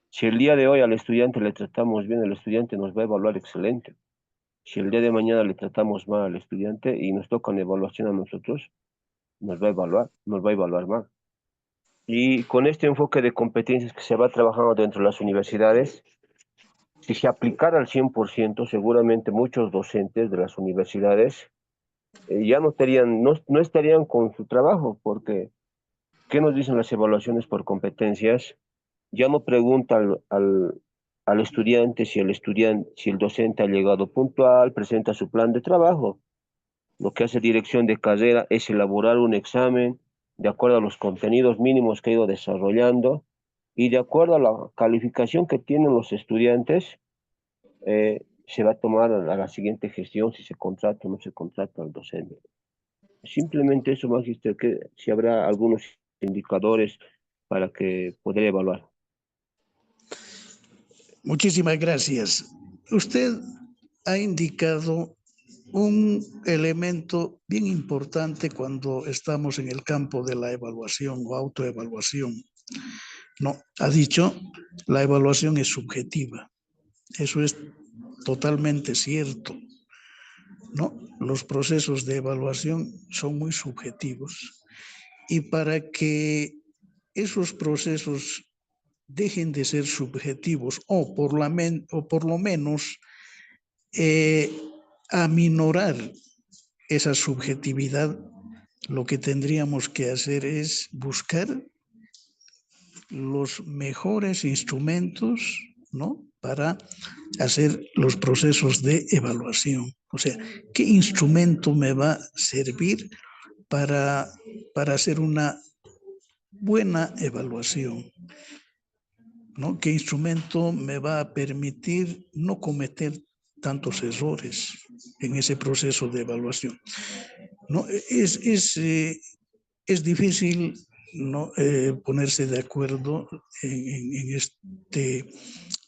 Si el día de hoy al estudiante le tratamos bien, el estudiante nos va a evaluar excelente. Si el día de mañana le tratamos mal al estudiante y nos toca una evaluación a nosotros, nos va a evaluar mal. Y con este enfoque de competencias que se va trabajando dentro de las universidades, si se aplicara al 100%, seguramente muchos docentes de las universidades ya no estarían con su trabajo, porque ¿qué nos dicen las evaluaciones por competencias? Ya no pregunta al estudiante si el docente ha llegado puntual, presenta su plan de trabajo. Lo que hace dirección de carrera es elaborar un examen de acuerdo a los contenidos mínimos que ha ido desarrollando y de acuerdo a la calificación que tienen los estudiantes, se va a tomar a la siguiente gestión si se contrata o no se contrata al docente. Simplemente eso, Magister, que si habrá algunos indicadores para que poder evaluar. Muchísimas gracias. Usted ha indicado un elemento bien importante cuando estamos en el campo de la evaluación o autoevaluación. No, ha dicho, la evaluación es subjetiva. Eso es totalmente cierto, ¿no? Los procesos de evaluación son muy subjetivos. Y para que esos procesos dejen de ser subjetivos o por lo menos aminorar esa subjetividad, lo que tendríamos que hacer es buscar los mejores instrumentos, ¿no?, para hacer los procesos de evaluación. O sea, ¿qué instrumento me va a servir para hacer una buena evaluación? ¿No? ¿Qué instrumento me va a permitir no cometer tantos errores en ese proceso de evaluación? ¿No? Es difícil, ¿no?, ponerse de acuerdo en este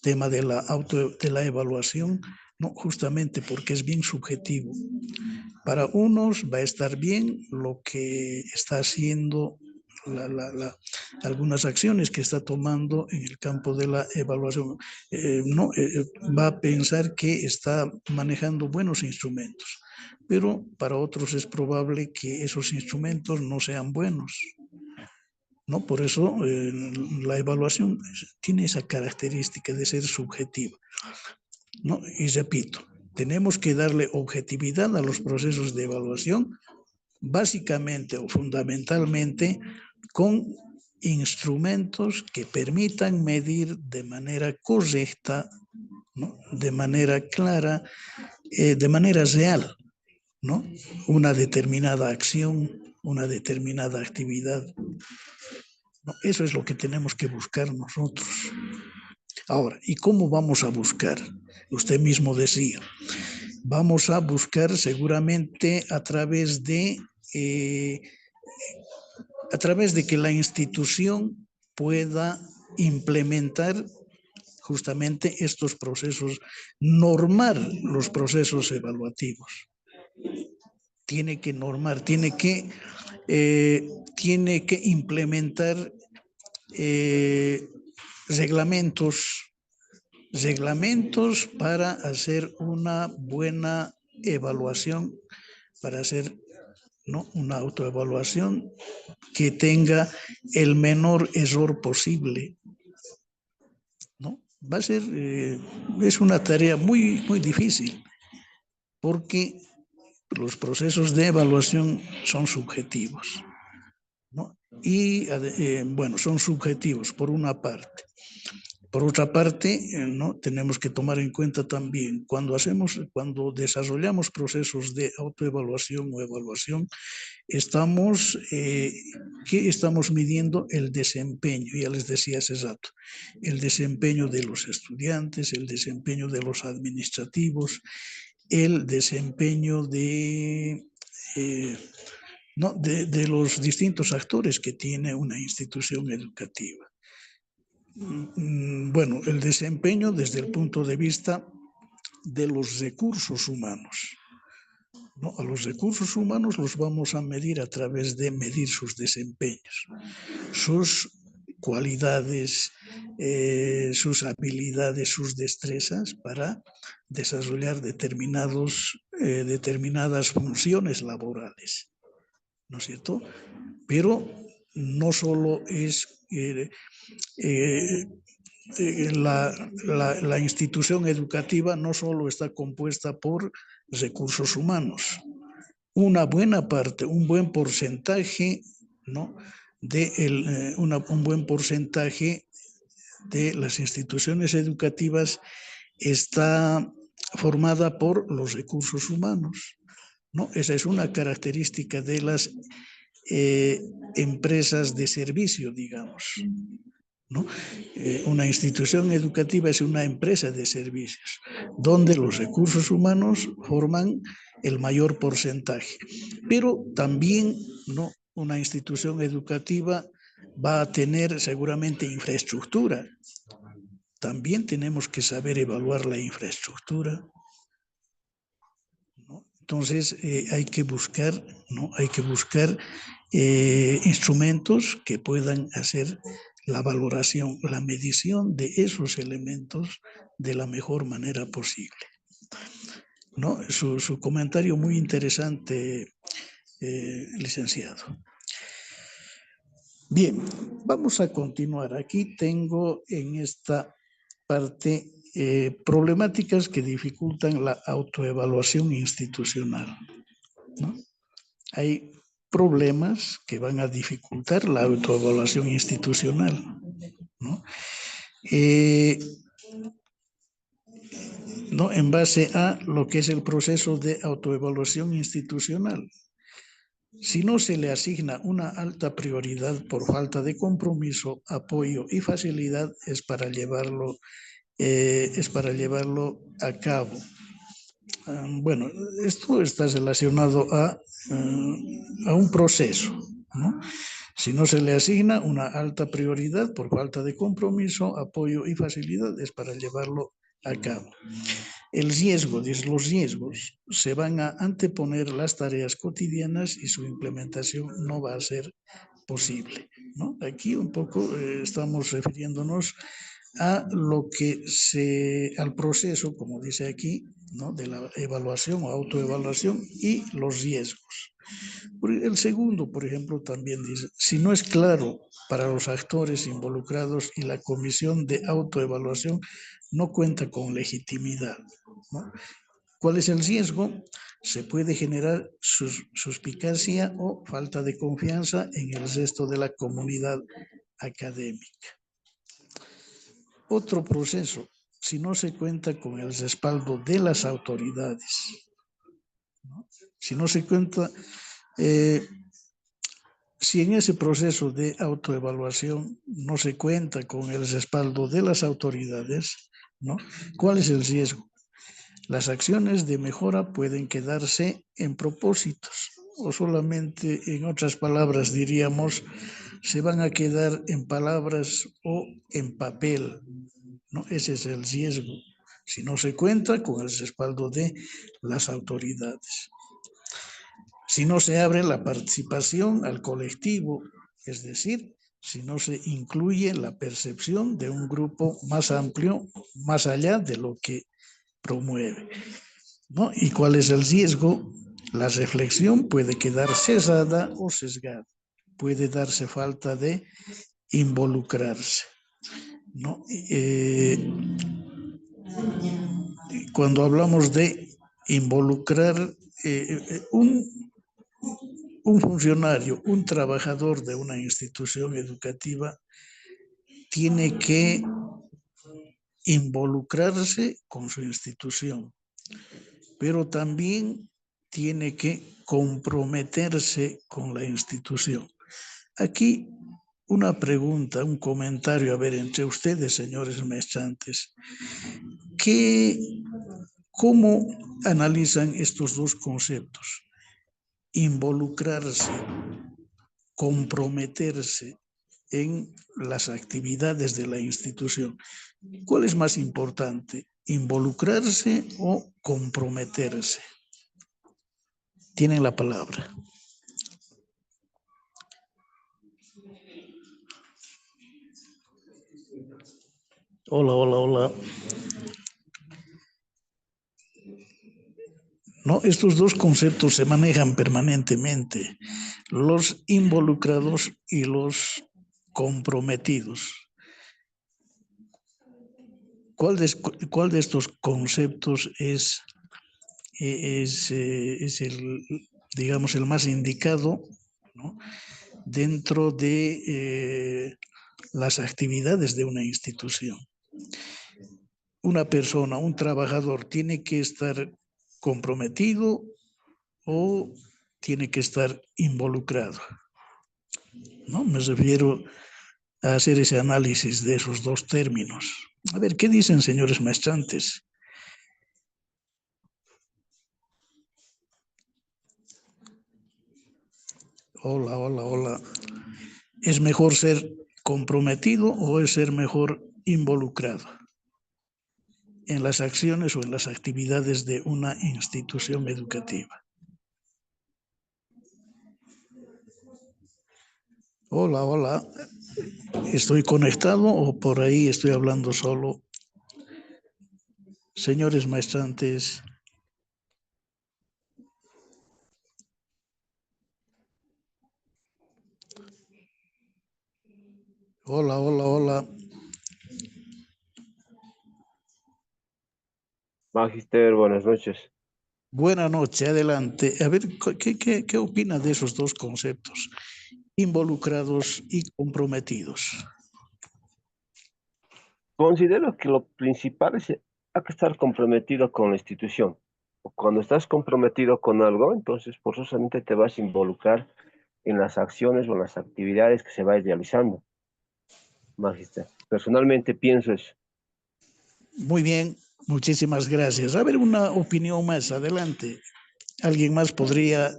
tema de la evaluación, ¿no?, justamente porque es bien subjetivo. Para unos va a estar bien lo que está haciendo, algunas acciones que está tomando en el campo de la evaluación. Va a pensar que está manejando buenos instrumentos, pero para otros es probable que esos instrumentos no sean buenos, ¿no? Por eso la evaluación tiene esa característica de ser subjetiva, ¿no? Y repito, tenemos que darle objetividad a los procesos de evaluación, básicamente o fundamentalmente con instrumentos que permitan medir de manera correcta, ¿no?, de manera clara, de manera real, ¿no?, una determinada acción, una determinada actividad, ¿no? Eso es lo que tenemos que buscar nosotros. Ahora, ¿y cómo vamos a buscar? Usted mismo decía, vamos a buscar seguramente a través de que la institución pueda implementar justamente estos procesos, normar los procesos evaluativos. Tiene que normar, tiene que implementar reglamentos para hacer una buena evaluación, para hacer, ¿no?, una autoevaluación que tenga el menor error posible, ¿no? Va a ser, es una tarea muy, muy difícil, porque los procesos de evaluación son subjetivos, ¿no? Y, bueno, son subjetivos por una parte. Por otra parte, ¿no?, tenemos que tomar en cuenta también cuando desarrollamos procesos de autoevaluación o evaluación, ¿qué estamos midiendo? El desempeño, ya les decía hace rato, el desempeño de los estudiantes, el desempeño de los administrativos, el desempeño de los distintos actores que tiene una institución educativa. Bueno, el desempeño desde el punto de vista de los recursos humanos, ¿no? A los recursos humanos los vamos a medir a través de medir sus desempeños, sus cualidades, sus habilidades, sus destrezas para desarrollar determinadas funciones laborales, ¿no es cierto? Pero no solo es la institución educativa no solo está compuesta por recursos humanos. Una buena parte, un buen porcentaje, ¿no?, un buen porcentaje de las instituciones educativas está formada por los recursos humanos, ¿no? Esa es una característica de las empresas de servicio, digamos, ¿no? Una institución educativa es una empresa de servicios, donde los recursos humanos forman el mayor porcentaje. Pero también, ¿no?, una institución educativa va a tener seguramente infraestructura. También tenemos que saber evaluar la infraestructura, ¿no? Entonces, hay que buscar, ¿no?, instrumentos que puedan hacer la valoración, la medición de esos elementos de la mejor manera posible, ¿no? Su comentario muy interesante, licenciado. Bien, vamos a continuar. Aquí tengo en esta parte problemáticas que dificultan la autoevaluación institucional, ¿no? Hay problemas que van a dificultar la autoevaluación institucional, ¿no? ¿No? En base a lo que es el proceso de autoevaluación institucional. Si no se le asigna una alta prioridad por falta de compromiso, apoyo y facilidad, es para llevarlo a cabo. Bueno, esto está relacionado a un proceso, ¿no? Si no se le asigna una alta prioridad por falta de compromiso, apoyo y facilidad, es para llevarlo a cabo. El riesgo, los riesgos, se van a anteponer las tareas cotidianas y su implementación no va a ser posible, ¿no? Aquí un poco estamos refiriéndonos a al proceso, como dice aquí, ¿no? De la evaluación o autoevaluación y los riesgos. El segundo, por ejemplo, también dice, si no es claro para los actores involucrados y la comisión de autoevaluación no cuenta con legitimidad, ¿no? ¿Cuál es el riesgo? Se puede generar suspicacia o falta de confianza en el resto de la comunidad académica. Otro proceso, si no se cuenta con el respaldo de las autoridades, ¿no? Si no se cuenta, si en ese proceso de autoevaluación no se cuenta con el respaldo de las autoridades, ¿no? ¿Cuál es el riesgo? Las acciones de mejora pueden quedarse en propósitos o solamente, en otras palabras, diríamos, se van a quedar en palabras o en papel, ¿no? Ese es el riesgo, si no se cuenta con el respaldo de las autoridades. Si no se abre la participación al colectivo, es decir, si no se incluye la percepción de un grupo más amplio, más allá de lo que promueve, ¿no? ¿Y cuál es el riesgo? La reflexión puede quedar cesada o sesgada, puede darse falta de involucrarse, ¿no? Cuando hablamos de involucrar, un funcionario, un trabajador de una institución educativa tiene que involucrarse con su institución, pero también tiene que comprometerse con la institución. Aquí una pregunta, un comentario, a ver, entre ustedes, señores maestrantes, ¿cómo analizan estos dos conceptos? Involucrarse, comprometerse en las actividades de la institución. ¿Cuál es más importante? ¿Involucrarse o comprometerse? Tienen la palabra. Hola, hola, hola. No, estos dos conceptos se manejan permanentemente, los involucrados y los comprometidos. ¿Cuál de estos conceptos es el, digamos, el más indicado, ¿no? Dentro de las actividades de una institución? Una persona, un trabajador, tiene que estar comprometido o tiene que estar involucrado, ¿no? Me refiero a hacer ese análisis de esos dos términos. A ver, ¿qué dicen, señores maestrantes? Hola, hola, hola. ¿Es mejor ser comprometido o es ser mejor involucrado en las acciones o en las actividades de una institución educativa? Hola, hola. ¿Estoy conectado o por ahí estoy hablando solo? Señores maestrantes. Hola, hola, hola. Magister, buenas noches. Buenas noches, adelante. A ver, ¿qué opina de esos dos conceptos? Involucrados y comprometidos. Considero que lo principal es hay que estar comprometido con la institución. Cuando estás comprometido con algo, entonces forzosamente te vas a involucrar en las acciones o en las actividades que se vayan realizando, Magister. Personalmente pienso eso. Muy bien, muchísimas gracias. A ver, una opinión más, adelante. ¿Alguien más podría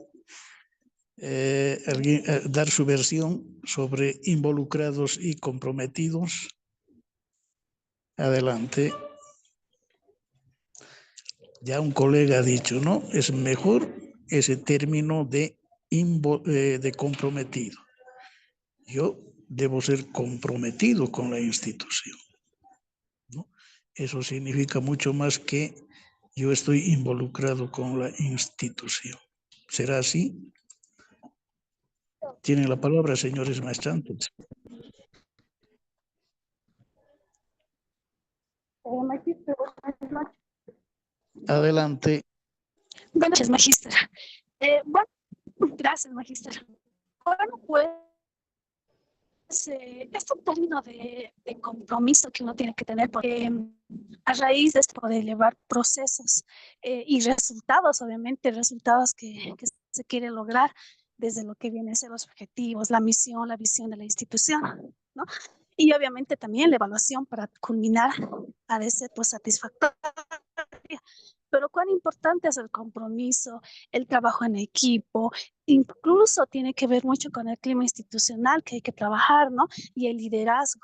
dar su versión sobre involucrados y comprometidos? Adelante. Ya un colega ha dicho, ¿no? Es mejor ese término de comprometido. Yo debo ser comprometido con la institución, ¿no? Eso significa mucho más que yo estoy involucrado con la institución. ¿Será así? Tienen la palabra, señores maestrantes. Magíster, buenas noches. Adelante. Buenas noches, magíster. Bueno, gracias, magíster. Bueno, pues es un término de compromiso que uno tiene que tener porque a raíz de esto de llevar procesos y resultados, obviamente, resultados que se quiere lograr desde lo que vienen a ser los objetivos, la misión, la visión de la institución, ¿no? Y obviamente también la evaluación para culminar ha de ser pues satisfactoria. Pero cuán importante es el compromiso, el trabajo en equipo, incluso tiene que ver mucho con el clima institucional que hay que trabajar, ¿no? Y el liderazgo.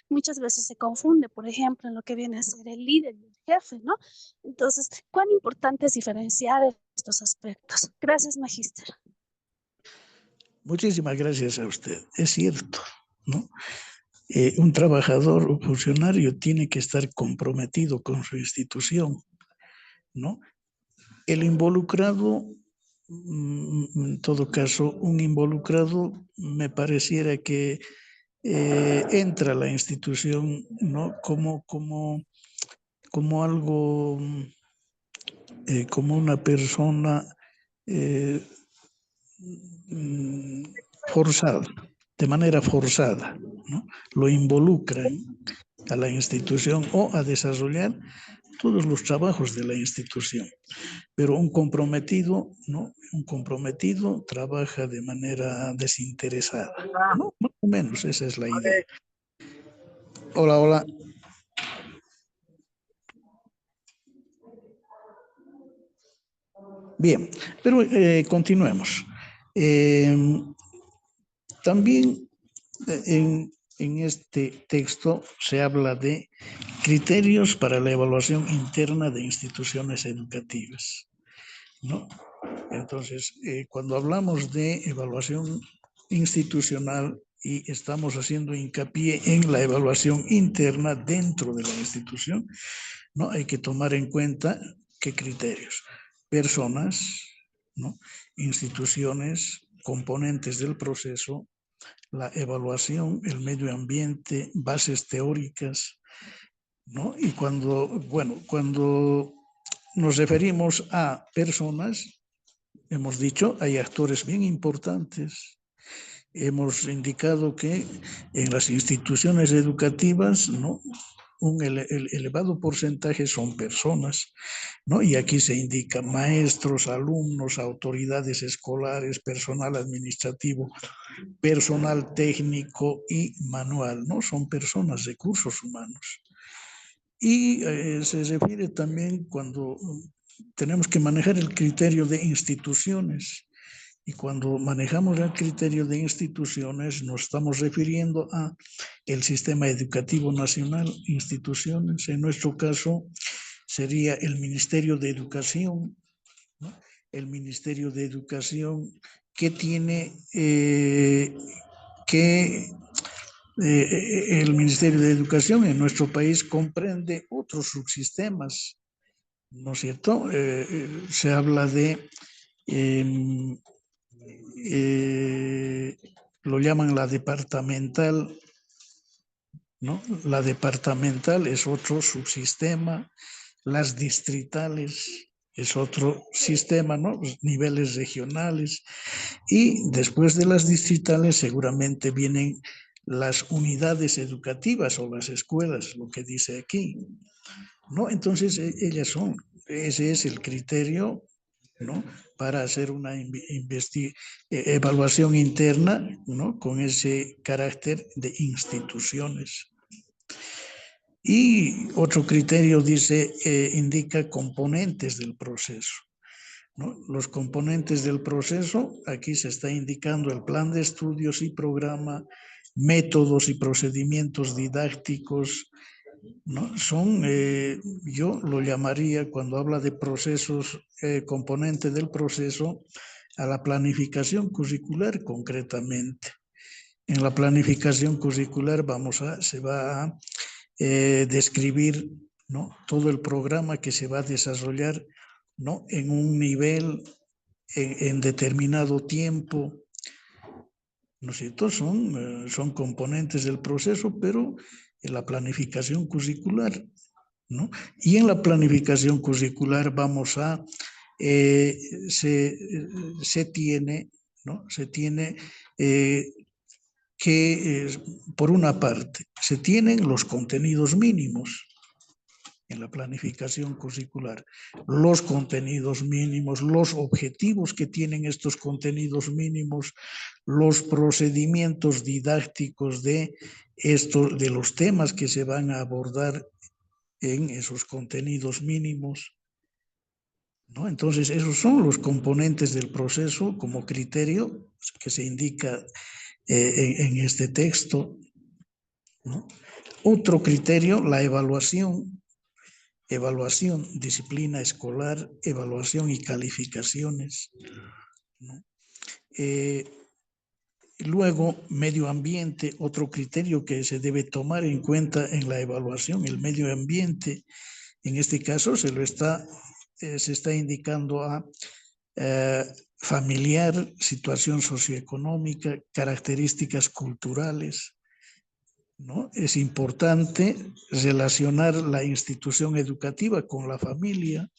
Muchas veces se confunde, por ejemplo, en lo que viene a ser el líder y el jefe, ¿no? Entonces, cuán importante es diferenciar estos aspectos. Gracias, magíster. Muchísimas gracias a usted. Es cierto, ¿no? Un trabajador o funcionario tiene que estar comprometido con su institución, ¿no? El involucrado, en todo caso, un involucrado me pareciera que entra a la institución, ¿no? Como algo, como una persona forzada, de manera forzada, ¿no? Lo involucran a la institución o a desarrollar todos los trabajos de la institución. Pero un comprometido, ¿no? Un comprometido trabaja de manera desinteresada, ¿no? Más o menos esa es la idea. Hola, hola. Bien, pero continuemos. También en este texto se habla de criterios para la evaluación interna de instituciones educativas, ¿no? Entonces, cuando hablamos de evaluación institucional y estamos haciendo hincapié en la evaluación interna dentro de la institución, ¿no? Hay que tomar en cuenta qué criterios. Personas, ¿no? Instituciones, componentes del proceso, la evaluación, el medio ambiente, bases teóricas, ¿no? Y cuando nos referimos a personas, hemos dicho, hay actores bien importantes. Hemos indicado que en las instituciones educativas, ¿no? Un elevado porcentaje son personas, ¿no? Y aquí se indica maestros, alumnos, autoridades escolares, personal administrativo, personal técnico y manual, ¿no? Son personas, recursos humanos. Y se refiere también cuando tenemos que manejar el criterio de instituciones. Y cuando manejamos el criterio de instituciones, nos estamos refiriendo a el sistema educativo nacional, instituciones. En nuestro caso, sería el Ministerio de Educación, ¿no? El Ministerio de Educación que tiene el Ministerio de Educación en nuestro país comprende otros subsistemas, ¿no es cierto? Se habla de lo llaman la departamental, ¿no? La departamental es otro subsistema, las distritales, es otro sistema, ¿no? Pues, niveles regionales. Y después de las distritales seguramente vienen las unidades educativas o las escuelas, lo que dice aquí, ¿no? Entonces, ellas son, ese es el criterio, ¿no? Para hacer una evaluación interna, ¿no? Con ese carácter de instituciones. Y otro criterio dice, indica componentes del proceso, ¿no? Los componentes del proceso, aquí se está indicando el plan de estudios y programa, métodos y procedimientos didácticos, ¿no? Son, yo lo llamaría, cuando habla de procesos, componente del proceso, a la planificación curricular concretamente. En la planificación curricular se va a describir, ¿no? Todo el programa que se va a desarrollar, ¿no? En un nivel, en determinado tiempo, ¿no es cierto? Son componentes del proceso, pero en la planificación curricular, ¿no? Y en la planificación curricular vamos a, se tiene, ¿no? Se tiene que, por una parte, se tienen los contenidos mínimos en la planificación curricular, los contenidos mínimos, los objetivos que tienen estos contenidos mínimos, los procedimientos didácticos de los temas que se van a abordar en esos contenidos mínimos, ¿no? Entonces, esos son los componentes del proceso como criterio que se indica en este texto, ¿no? Otro criterio, la evaluación, disciplina escolar, evaluación y calificaciones, ¿no? Luego, medio ambiente, otro criterio que se debe tomar en cuenta en la evaluación, el medio ambiente. En este caso se está indicando a familiar, situación socioeconómica, características culturales, ¿no? Es importante relacionar la institución educativa con la familia,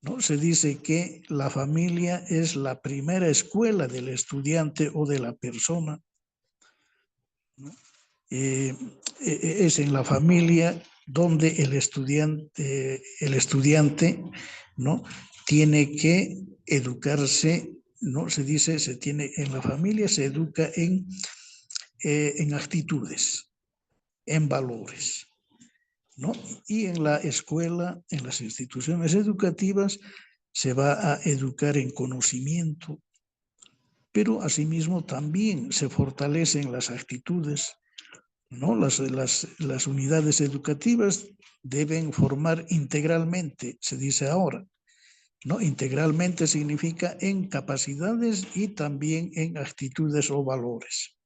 ¿no? Se dice que la familia es la primera escuela del estudiante o de la persona, ¿no? Es en la familia donde el estudiante, ¿no? Tiene que educarse, ¿no? Se dice, en la familia se educa en actitudes, en valores, ¿no? Y en la escuela, en las instituciones educativas, se va a educar en conocimiento, pero asimismo también se fortalecen las actitudes, ¿no? Las unidades educativas deben formar integralmente, se dice ahora, ¿no? Integralmente significa en capacidades y también en actitudes o valores,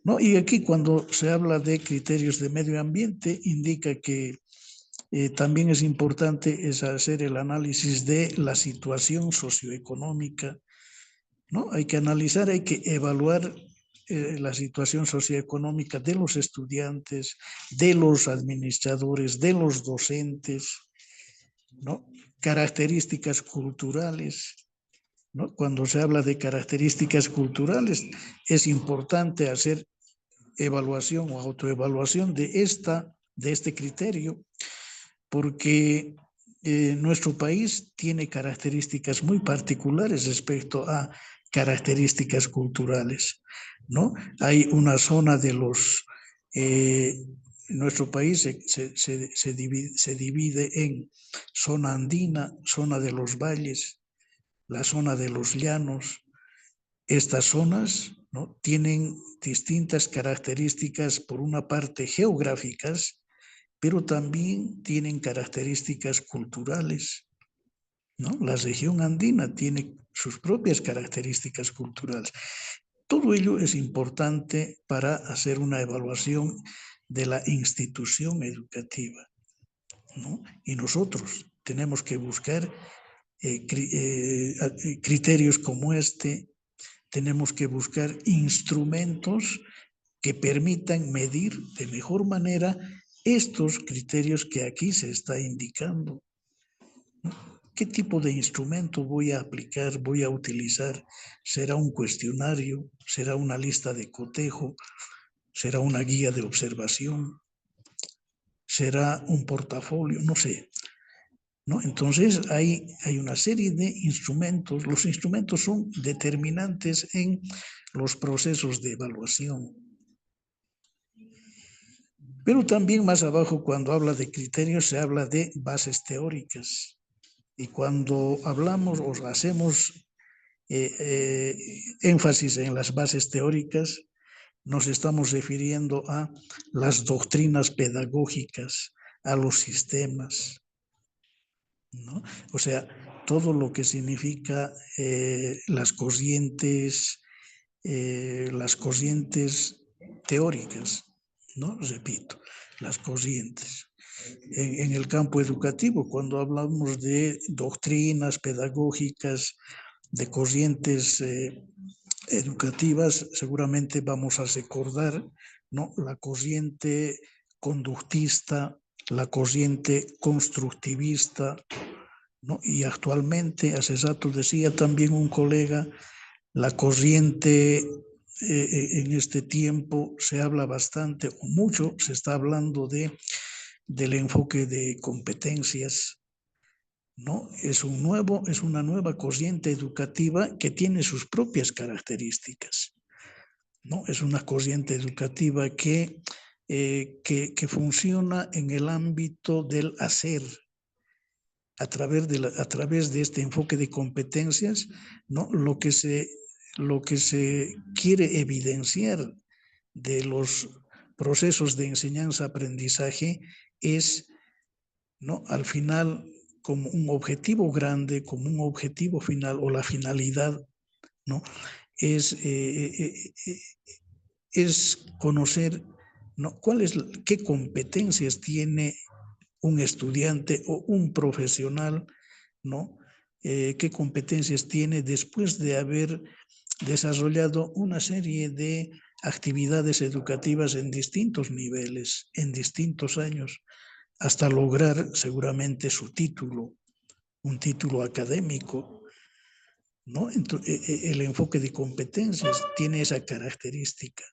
¿no? Y aquí cuando se habla de criterios de medio ambiente, indica que también es importante hacer el análisis de la situación socioeconómica, ¿no? Hay que analizar, hay que evaluar la situación socioeconómica de los estudiantes, de los administradores, de los docentes, ¿no? Características culturales, ¿no? Cuando se habla de características culturales, es importante hacer evaluación o autoevaluación de este criterio, porque nuestro país tiene características muy particulares respecto a características culturales, ¿no? Hay una zona de nuestro país se divide en zona andina, zona de los valles, la zona de los llanos. Estas zonas, ¿no? Tienen distintas características, por una parte geográficas, pero también tienen características culturales, ¿no? La región andina tiene sus propias características culturales. Todo ello es importante para hacer una evaluación de la institución educativa, ¿no? Y nosotros tenemos que buscar criterios como este, tenemos que buscar instrumentos que permitan medir de mejor manera estos criterios que aquí se está indicando, ¿no? ¿Qué tipo de instrumento voy a aplicar, voy a utilizar? ¿Será un cuestionario? ¿Será una lista de cotejo? ¿Será una guía de observación? ¿Será un portafolio? No sé, ¿no? Entonces hay una serie de instrumentos. Los instrumentos son determinantes en los procesos de evaluación. Pero también más abajo, cuando habla de criterios, se habla de bases teóricas. Y cuando hablamos o hacemos énfasis en las bases teóricas, nos estamos refiriendo a las doctrinas pedagógicas, a los sistemas, ¿no? O sea, todo lo que significa las corrientes teóricas, ¿no? Repito, las corrientes. En el campo educativo, cuando hablamos de doctrinas pedagógicas, de corrientes educativas, seguramente vamos a recordar, ¿no?, la corriente conductista, la corriente constructivista, ¿no? Y actualmente, hace rato decía también un colega, la corriente en este tiempo se habla bastante o mucho, se está hablando del enfoque de competencias, ¿no? Es una nueva corriente educativa que tiene sus propias características, ¿no? Es una corriente educativa que funciona en el ámbito del hacer, a través de este enfoque de competencias, ¿no? Lo que se quiere evidenciar de los procesos de enseñanza-aprendizaje es, ¿no?, al final, como un objetivo grande, como un objetivo final o la finalidad, ¿no?, es conocer, ¿no?, qué competencias tiene un estudiante o un profesional, ¿no? Qué competencias tiene después de haber desarrollado una serie de actividades educativas en distintos niveles, en distintos años, hasta lograr seguramente su título, un título académico, ¿no? Entonces, el enfoque de competencias tiene esa característica.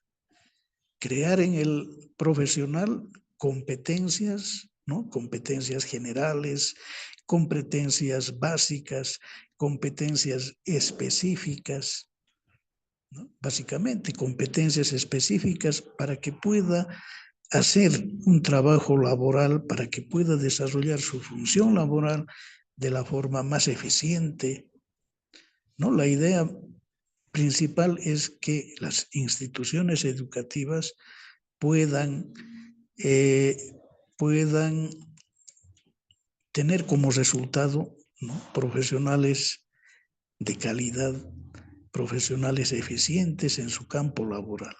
Crear en el profesional competencias, ¿no? Competencias generales, competencias básicas, competencias específicas, ¿no? Básicamente, competencias específicas para que pueda hacer un trabajo laboral, para que pueda desarrollar su función laboral de la forma más eficiente, ¿no? La idea principal es que las instituciones educativas puedan tener como resultado, ¿no?, profesionales de calidad, profesionales eficientes en su campo laboral.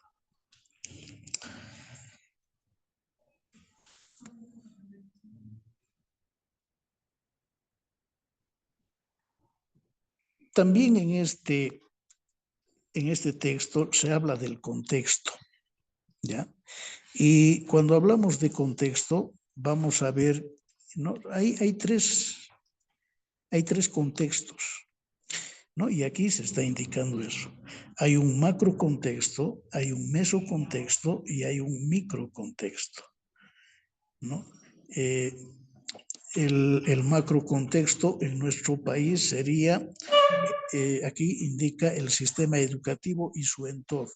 También en este texto se habla del contexto, ¿ya? Y cuando hablamos de contexto, vamos a ver, ¿no?, hay tres contextos, ¿no? Y aquí se está indicando eso. Hay un macro contexto, hay un mesocontexto y hay un microcontexto, ¿no? El macro contexto en nuestro país sería, aquí indica el sistema educativo y su entorno.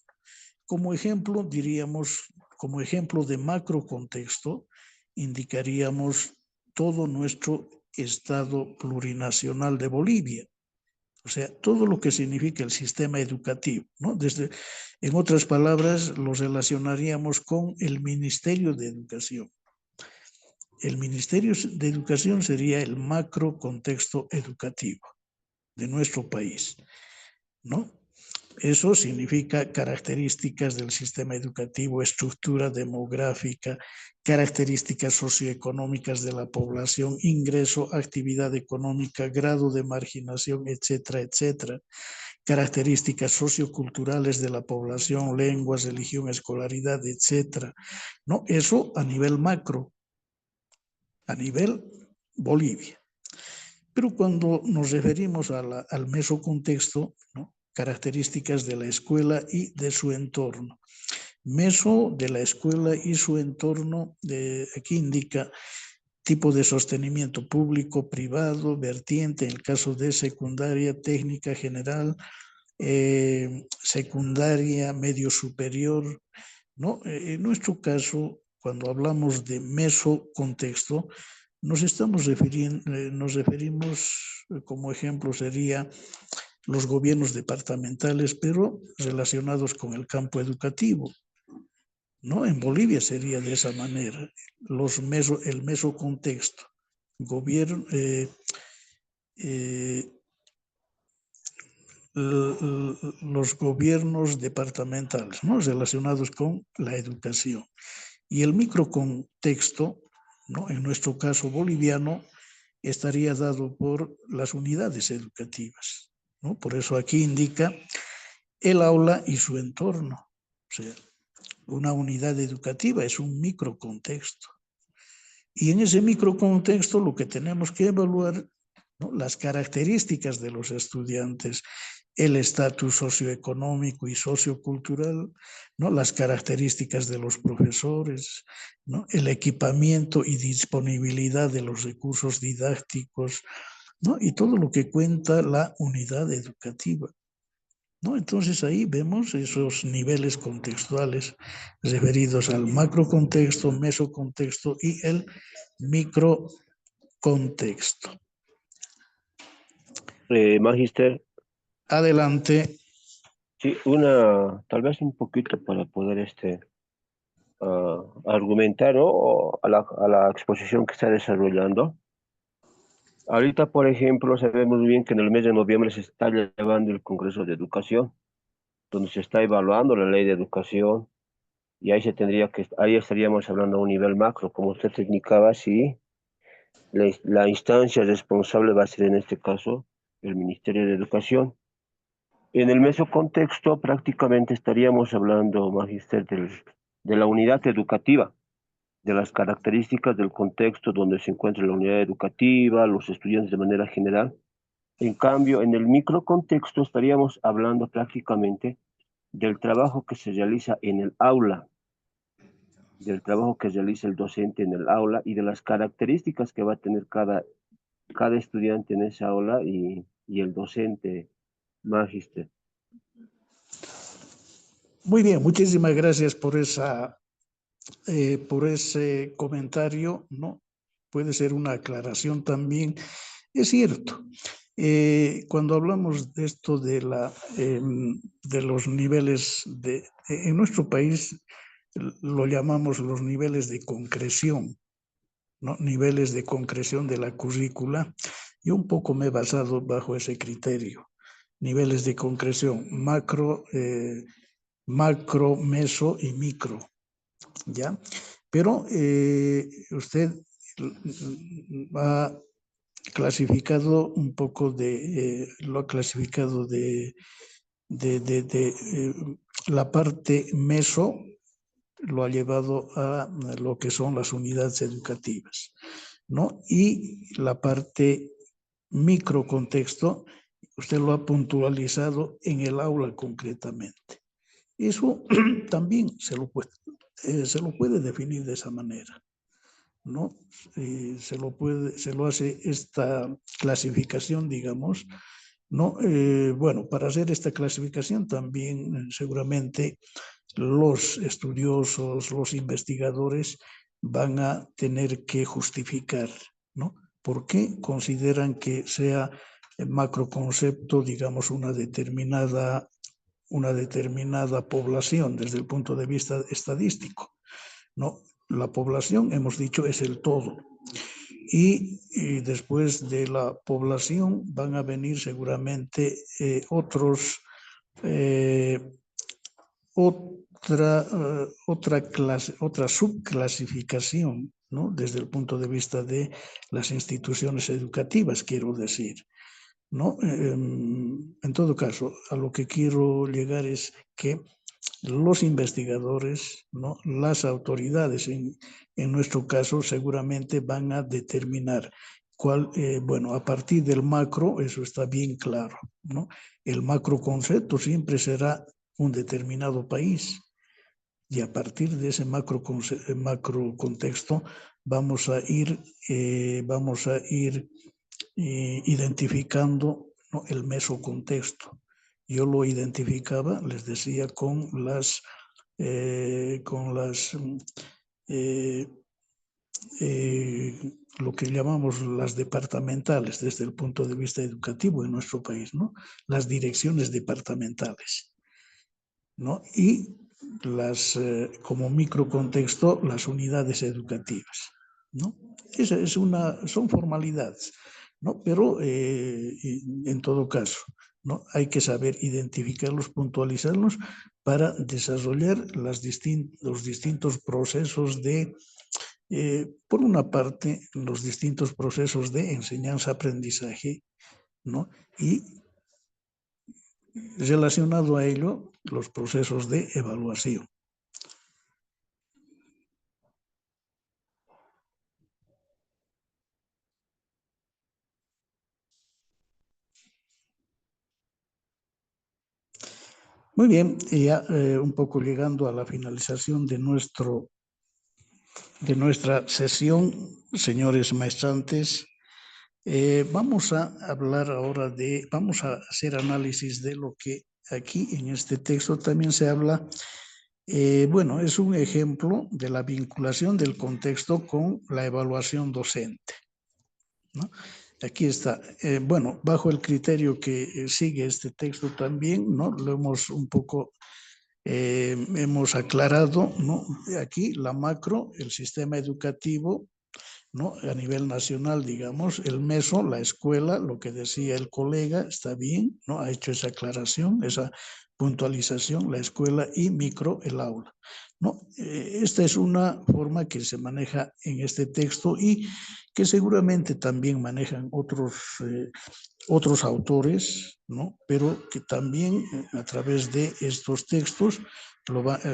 Como ejemplo, diríamos, como ejemplo de macro contexto, indicaríamos todo nuestro Estado plurinacional de Bolivia. O sea, todo lo que significa el sistema educativo, ¿no? En otras palabras, lo relacionaríamos con el Ministerio de Educación. El Ministerio de Educación sería el macro contexto educativo de nuestro país, ¿no? Eso significa características del sistema educativo, estructura demográfica, características socioeconómicas de la población, ingreso, actividad económica, grado de marginación, etcétera, etcétera. Características socioculturales de la población, lenguas, religión, escolaridad, etcétera, ¿no? Eso a nivel macro, a nivel Bolivia. Pero cuando nos referimos al mesocontexto, ¿no? Características de la escuela y de su entorno. Meso de la escuela y su entorno, aquí indica tipo de sostenimiento público, privado, vertiente, en el caso de secundaria, técnica general, secundaria, medio superior, ¿no? En nuestro caso, cuando hablamos de mesocontexto, nos referimos como ejemplo sería los gobiernos departamentales, pero relacionados con el campo educativo, ¿no? En Bolivia sería de esa manera, el mesocontexto, gobierno, los gobiernos departamentales, ¿no? Relacionados con la educación. Y el microcontexto, ¿no? En nuestro caso boliviano, estaría dado por las unidades educativas, ¿no? Por eso aquí indica el aula y su entorno. O sea, una unidad educativa es un microcontexto. Y en ese microcontexto lo que tenemos que evaluar, ¿no? Las características de los estudiantes, el estatus socioeconómico y sociocultural, ¿no? Las características de los profesores, ¿no? El equipamiento y disponibilidad de los recursos didácticos, ¿no? Y todo lo que cuenta la unidad educativa, ¿no? Entonces ahí vemos esos niveles contextuales referidos al macrocontexto, mesocontexto y el microcontexto. Magister, Adelante. sí, tal vez un poquito para poder argumentar, ¿no? O a la exposición que está desarrollando. Ahorita, por ejemplo, sabemos muy bien que en el mes de noviembre se está llevando el Congreso de Educación, donde se está evaluando la ley de educación, y ahí estaríamos hablando a un nivel macro, como usted indicaba, sí, la instancia responsable va a ser en este caso el Ministerio de Educación. En el mesocontexto prácticamente estaríamos hablando, Magister, de la unidad educativa, de las características del contexto donde se encuentra la unidad educativa, los estudiantes de manera general. En cambio, en el microcontexto estaríamos hablando prácticamente del trabajo que se realiza en el aula, del trabajo que realiza el docente en el aula y de las características que va a tener cada estudiante en esa aula y el docente, Magister. Muy bien, muchísimas gracias por ese comentario, ¿no? Puede ser una aclaración también. Es cierto, cuando hablamos de esto de los niveles en nuestro país lo llamamos los niveles de concreción, ¿no? Niveles de concreción de la currícula. Yo un poco me he basado bajo ese criterio. Niveles de concreción, macro, meso y micro, ¿ya? Pero usted ha clasificado un poco lo ha clasificado de la parte meso, lo ha llevado a lo que son las unidades educativas, ¿no? Y la parte microcontexto, usted lo ha puntualizado en el aula concretamente. Eso también se lo puede definir de esa manera, ¿no? Se lo hace esta clasificación, digamos, ¿no? Bueno, para hacer esta clasificación también seguramente los estudiosos, los investigadores van a tener que justificar, ¿no? ¿Por qué consideran que sea macroconcepto, digamos, una determinada población desde el punto de vista estadístico, ¿no? La población, hemos dicho, es el todo. Y después de la población van a venir seguramente otra subclasificación, ¿no? Desde el punto de vista de las instituciones educativas, quiero decir, ¿no? En todo caso, a lo que quiero llegar es que los investigadores, ¿no? Las autoridades, en nuestro caso, seguramente van a determinar bueno, a partir del macro, eso está bien claro, ¿no? El macro concepto siempre será un determinado país. Y a partir de ese macro contexto vamos a ir identificando, ¿no?, el mesocontexto. Yo lo identificaba, les decía, con lo que llamamos las departamentales desde el punto de vista educativo en nuestro país, ¿no? Las direcciones departamentales, ¿no? Y como microcontexto, las unidades educativas, ¿no? Son formalidades, ¿no? Pero en todo caso, ¿no?, hay que saber identificarlos, puntualizarlos para desarrollar los distintos procesos por una parte, los distintos procesos de enseñanza-aprendizaje, ¿no? Y relacionado a ello, los procesos de evaluación. Muy bien, y ya un poco llegando a la finalización de nuestra sesión, señores maestrantes, vamos a hablar ahora vamos a hacer análisis de lo que aquí en este texto también se habla. Bueno, es un ejemplo de la vinculación del contexto con la evaluación docente, ¿no? Aquí está. Bueno, bajo el criterio que sigue este texto también, ¿no?, lo hemos un poco hemos aclarado, ¿no?, aquí la macro, el sistema educativo, ¿no?, a nivel nacional, digamos, el meso, la escuela, lo que decía el colega, está bien, ¿no?, ha hecho esa aclaración, esa puntualización, la escuela, y micro, el aula, ¿no? Esta es una forma que se maneja en este texto y que seguramente también manejan otros autores, ¿no?, pero que también a través de estos textos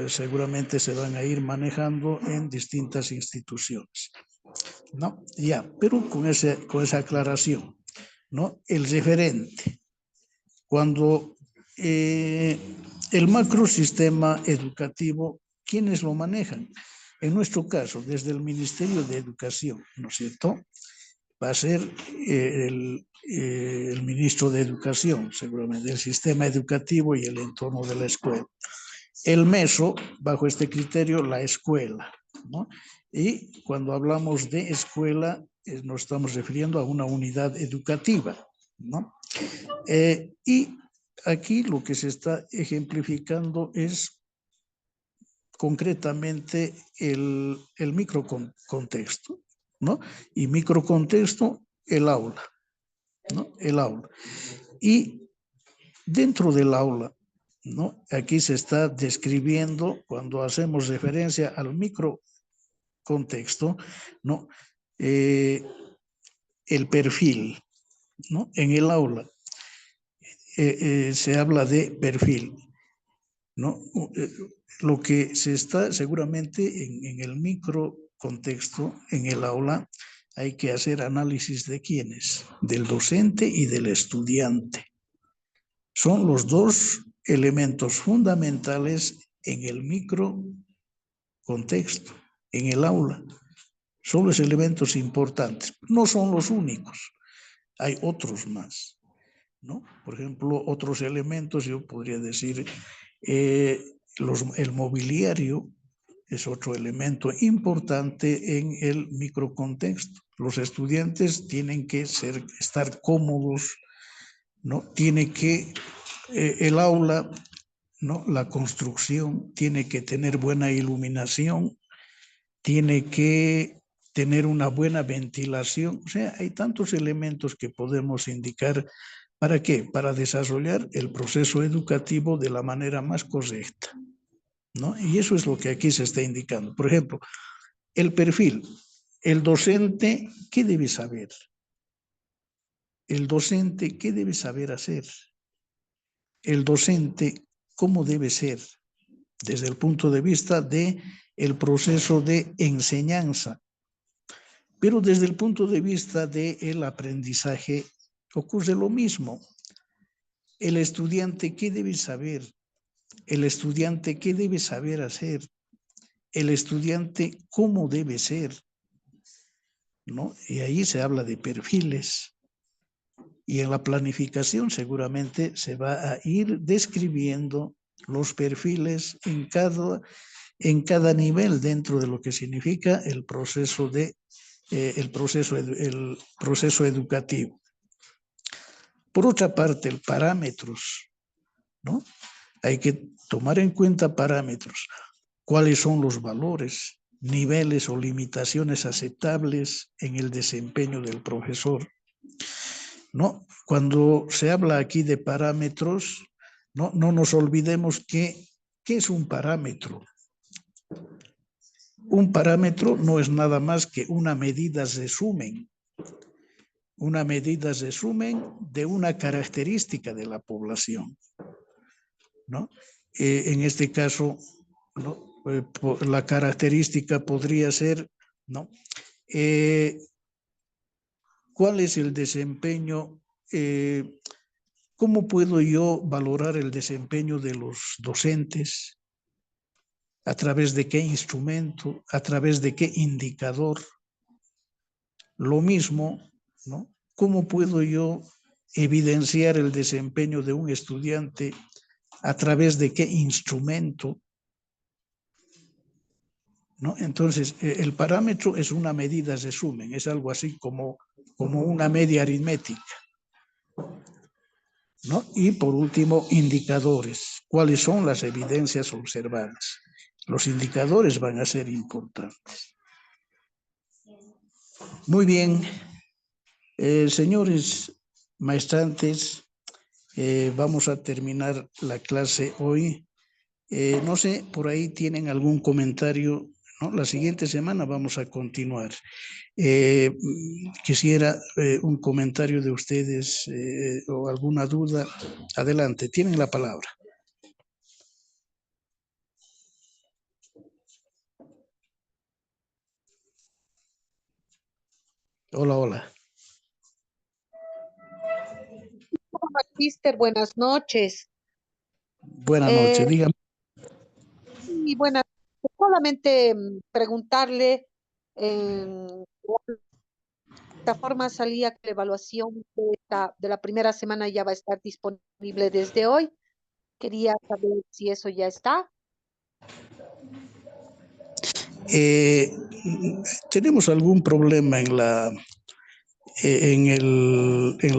seguramente se van a ir manejando en distintas instituciones, ¿no? Ya, pero con esa aclaración, ¿no? El referente, cuando el macrosistema educativo, ¿quiénes lo manejan? En nuestro caso, desde el Ministerio de Educación, ¿no es cierto?, va a ser el ministro de Educación, seguramente, el sistema educativo y el entorno de la escuela. El meso, bajo este criterio, la escuela, ¿no? Y cuando hablamos de escuela, nos estamos refiriendo a una unidad educativa, ¿no? Y aquí lo que se está ejemplificando es concretamente el microcontexto, ¿no? Y microcontexto, el aula, ¿no? El aula. Y dentro del aula, ¿no?, aquí se está describiendo, cuando hacemos referencia al microcontexto, ¿no?, el perfil, ¿no? En el aula se habla de perfil, ¿no? Lo que se está seguramente en el microcontexto, en el aula, hay que hacer análisis de quiénes, del docente y del estudiante. Son los dos elementos fundamentales en el microcontexto, en el aula. Son los elementos importantes. No son los únicos, hay otros más, ¿no? Por ejemplo, otros elementos, yo podría decir, el mobiliario es otro elemento importante en el microcontexto. Los estudiantes tienen que estar cómodos, ¿no? El aula, ¿no?, la construcción tiene que tener buena iluminación, tiene que tener una buena ventilación. O sea, hay tantos elementos que podemos indicar. ¿Para qué? Para desarrollar el proceso educativo de la manera más correcta, ¿no? Y eso es lo que aquí se está indicando. Por ejemplo, el perfil. El docente, ¿qué debe saber? El docente, ¿qué debe saber hacer? El docente, ¿cómo debe ser? Desde el punto de vista del proceso de enseñanza. Pero desde el punto de vista del aprendizaje ocurre lo mismo. El estudiante, ¿qué debe saber? El estudiante, ¿qué debe saber hacer? El estudiante, ¿cómo debe ser? ¿No? Y ahí se habla de perfiles. Y en la planificación seguramente se va a ir describiendo los perfiles en cada nivel dentro de lo que significa el proceso educativo. Por otra parte, el parámetros, ¿no? Hay que tomar en cuenta parámetros. ¿Cuáles son los valores, niveles o limitaciones aceptables en el desempeño del profesor? ¿No? Cuando se habla aquí de parámetros, no nos olvidemos ¿qué es un parámetro? Un parámetro no es nada más que una medida resumen de una característica de la población, ¿no? En este caso, ¿no? La característica podría ser, ¿no? ¿Cuál es el desempeño? ¿Cómo puedo yo valorar el desempeño de los docentes? ¿A través de qué instrumento? ¿A través de qué indicador? Lo mismo, ¿no? ¿Cómo puedo yo evidenciar el desempeño de un estudiante? ¿A través de qué instrumento? ¿No? Entonces, el parámetro es una medida resumen, es algo así como una media aritmética, ¿no? Y por último, indicadores. ¿Cuáles son las evidencias observadas? Los indicadores van a ser importantes. Muy bien. Señores maestrantes, vamos a terminar la clase hoy. No sé, por ahí tienen algún comentario, ¿no? La siguiente semana vamos a continuar. Quisiera un comentario de ustedes o alguna duda. Adelante, tienen la palabra. Hola, hola. Magister, buenas noches. Buenas noches, dígame. Y buenas, solamente preguntarle, en esta forma salía que la evaluación de la primera semana ya va a estar disponible desde hoy. Quería saber si eso ya está. Tenemos algún problema en la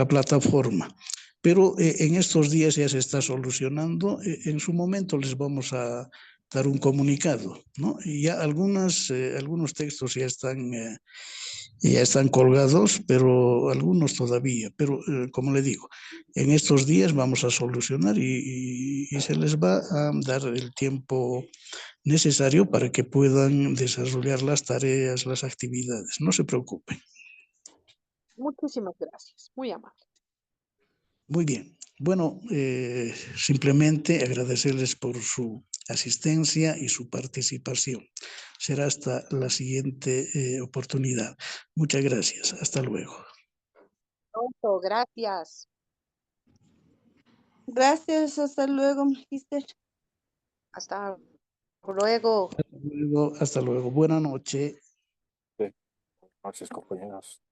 plataforma, pero en estos días ya se está solucionando. En su momento les vamos a dar un comunicado, ¿no? Y ya algunos textos ya están colgados, pero algunos todavía. Pero como le digo, en estos días vamos a solucionar y se les va a dar el tiempo necesario para que puedan desarrollar las tareas, las actividades. No se preocupen. Muchísimas gracias, muy amable. Muy bien. Bueno, simplemente agradecerles por su asistencia y su participación. Será hasta la siguiente oportunidad. Muchas gracias. Hasta luego. Pronto, gracias. Gracias, hasta luego, magister. Hasta luego. Hasta luego. Buenas noches. Buenas noches, compañeros.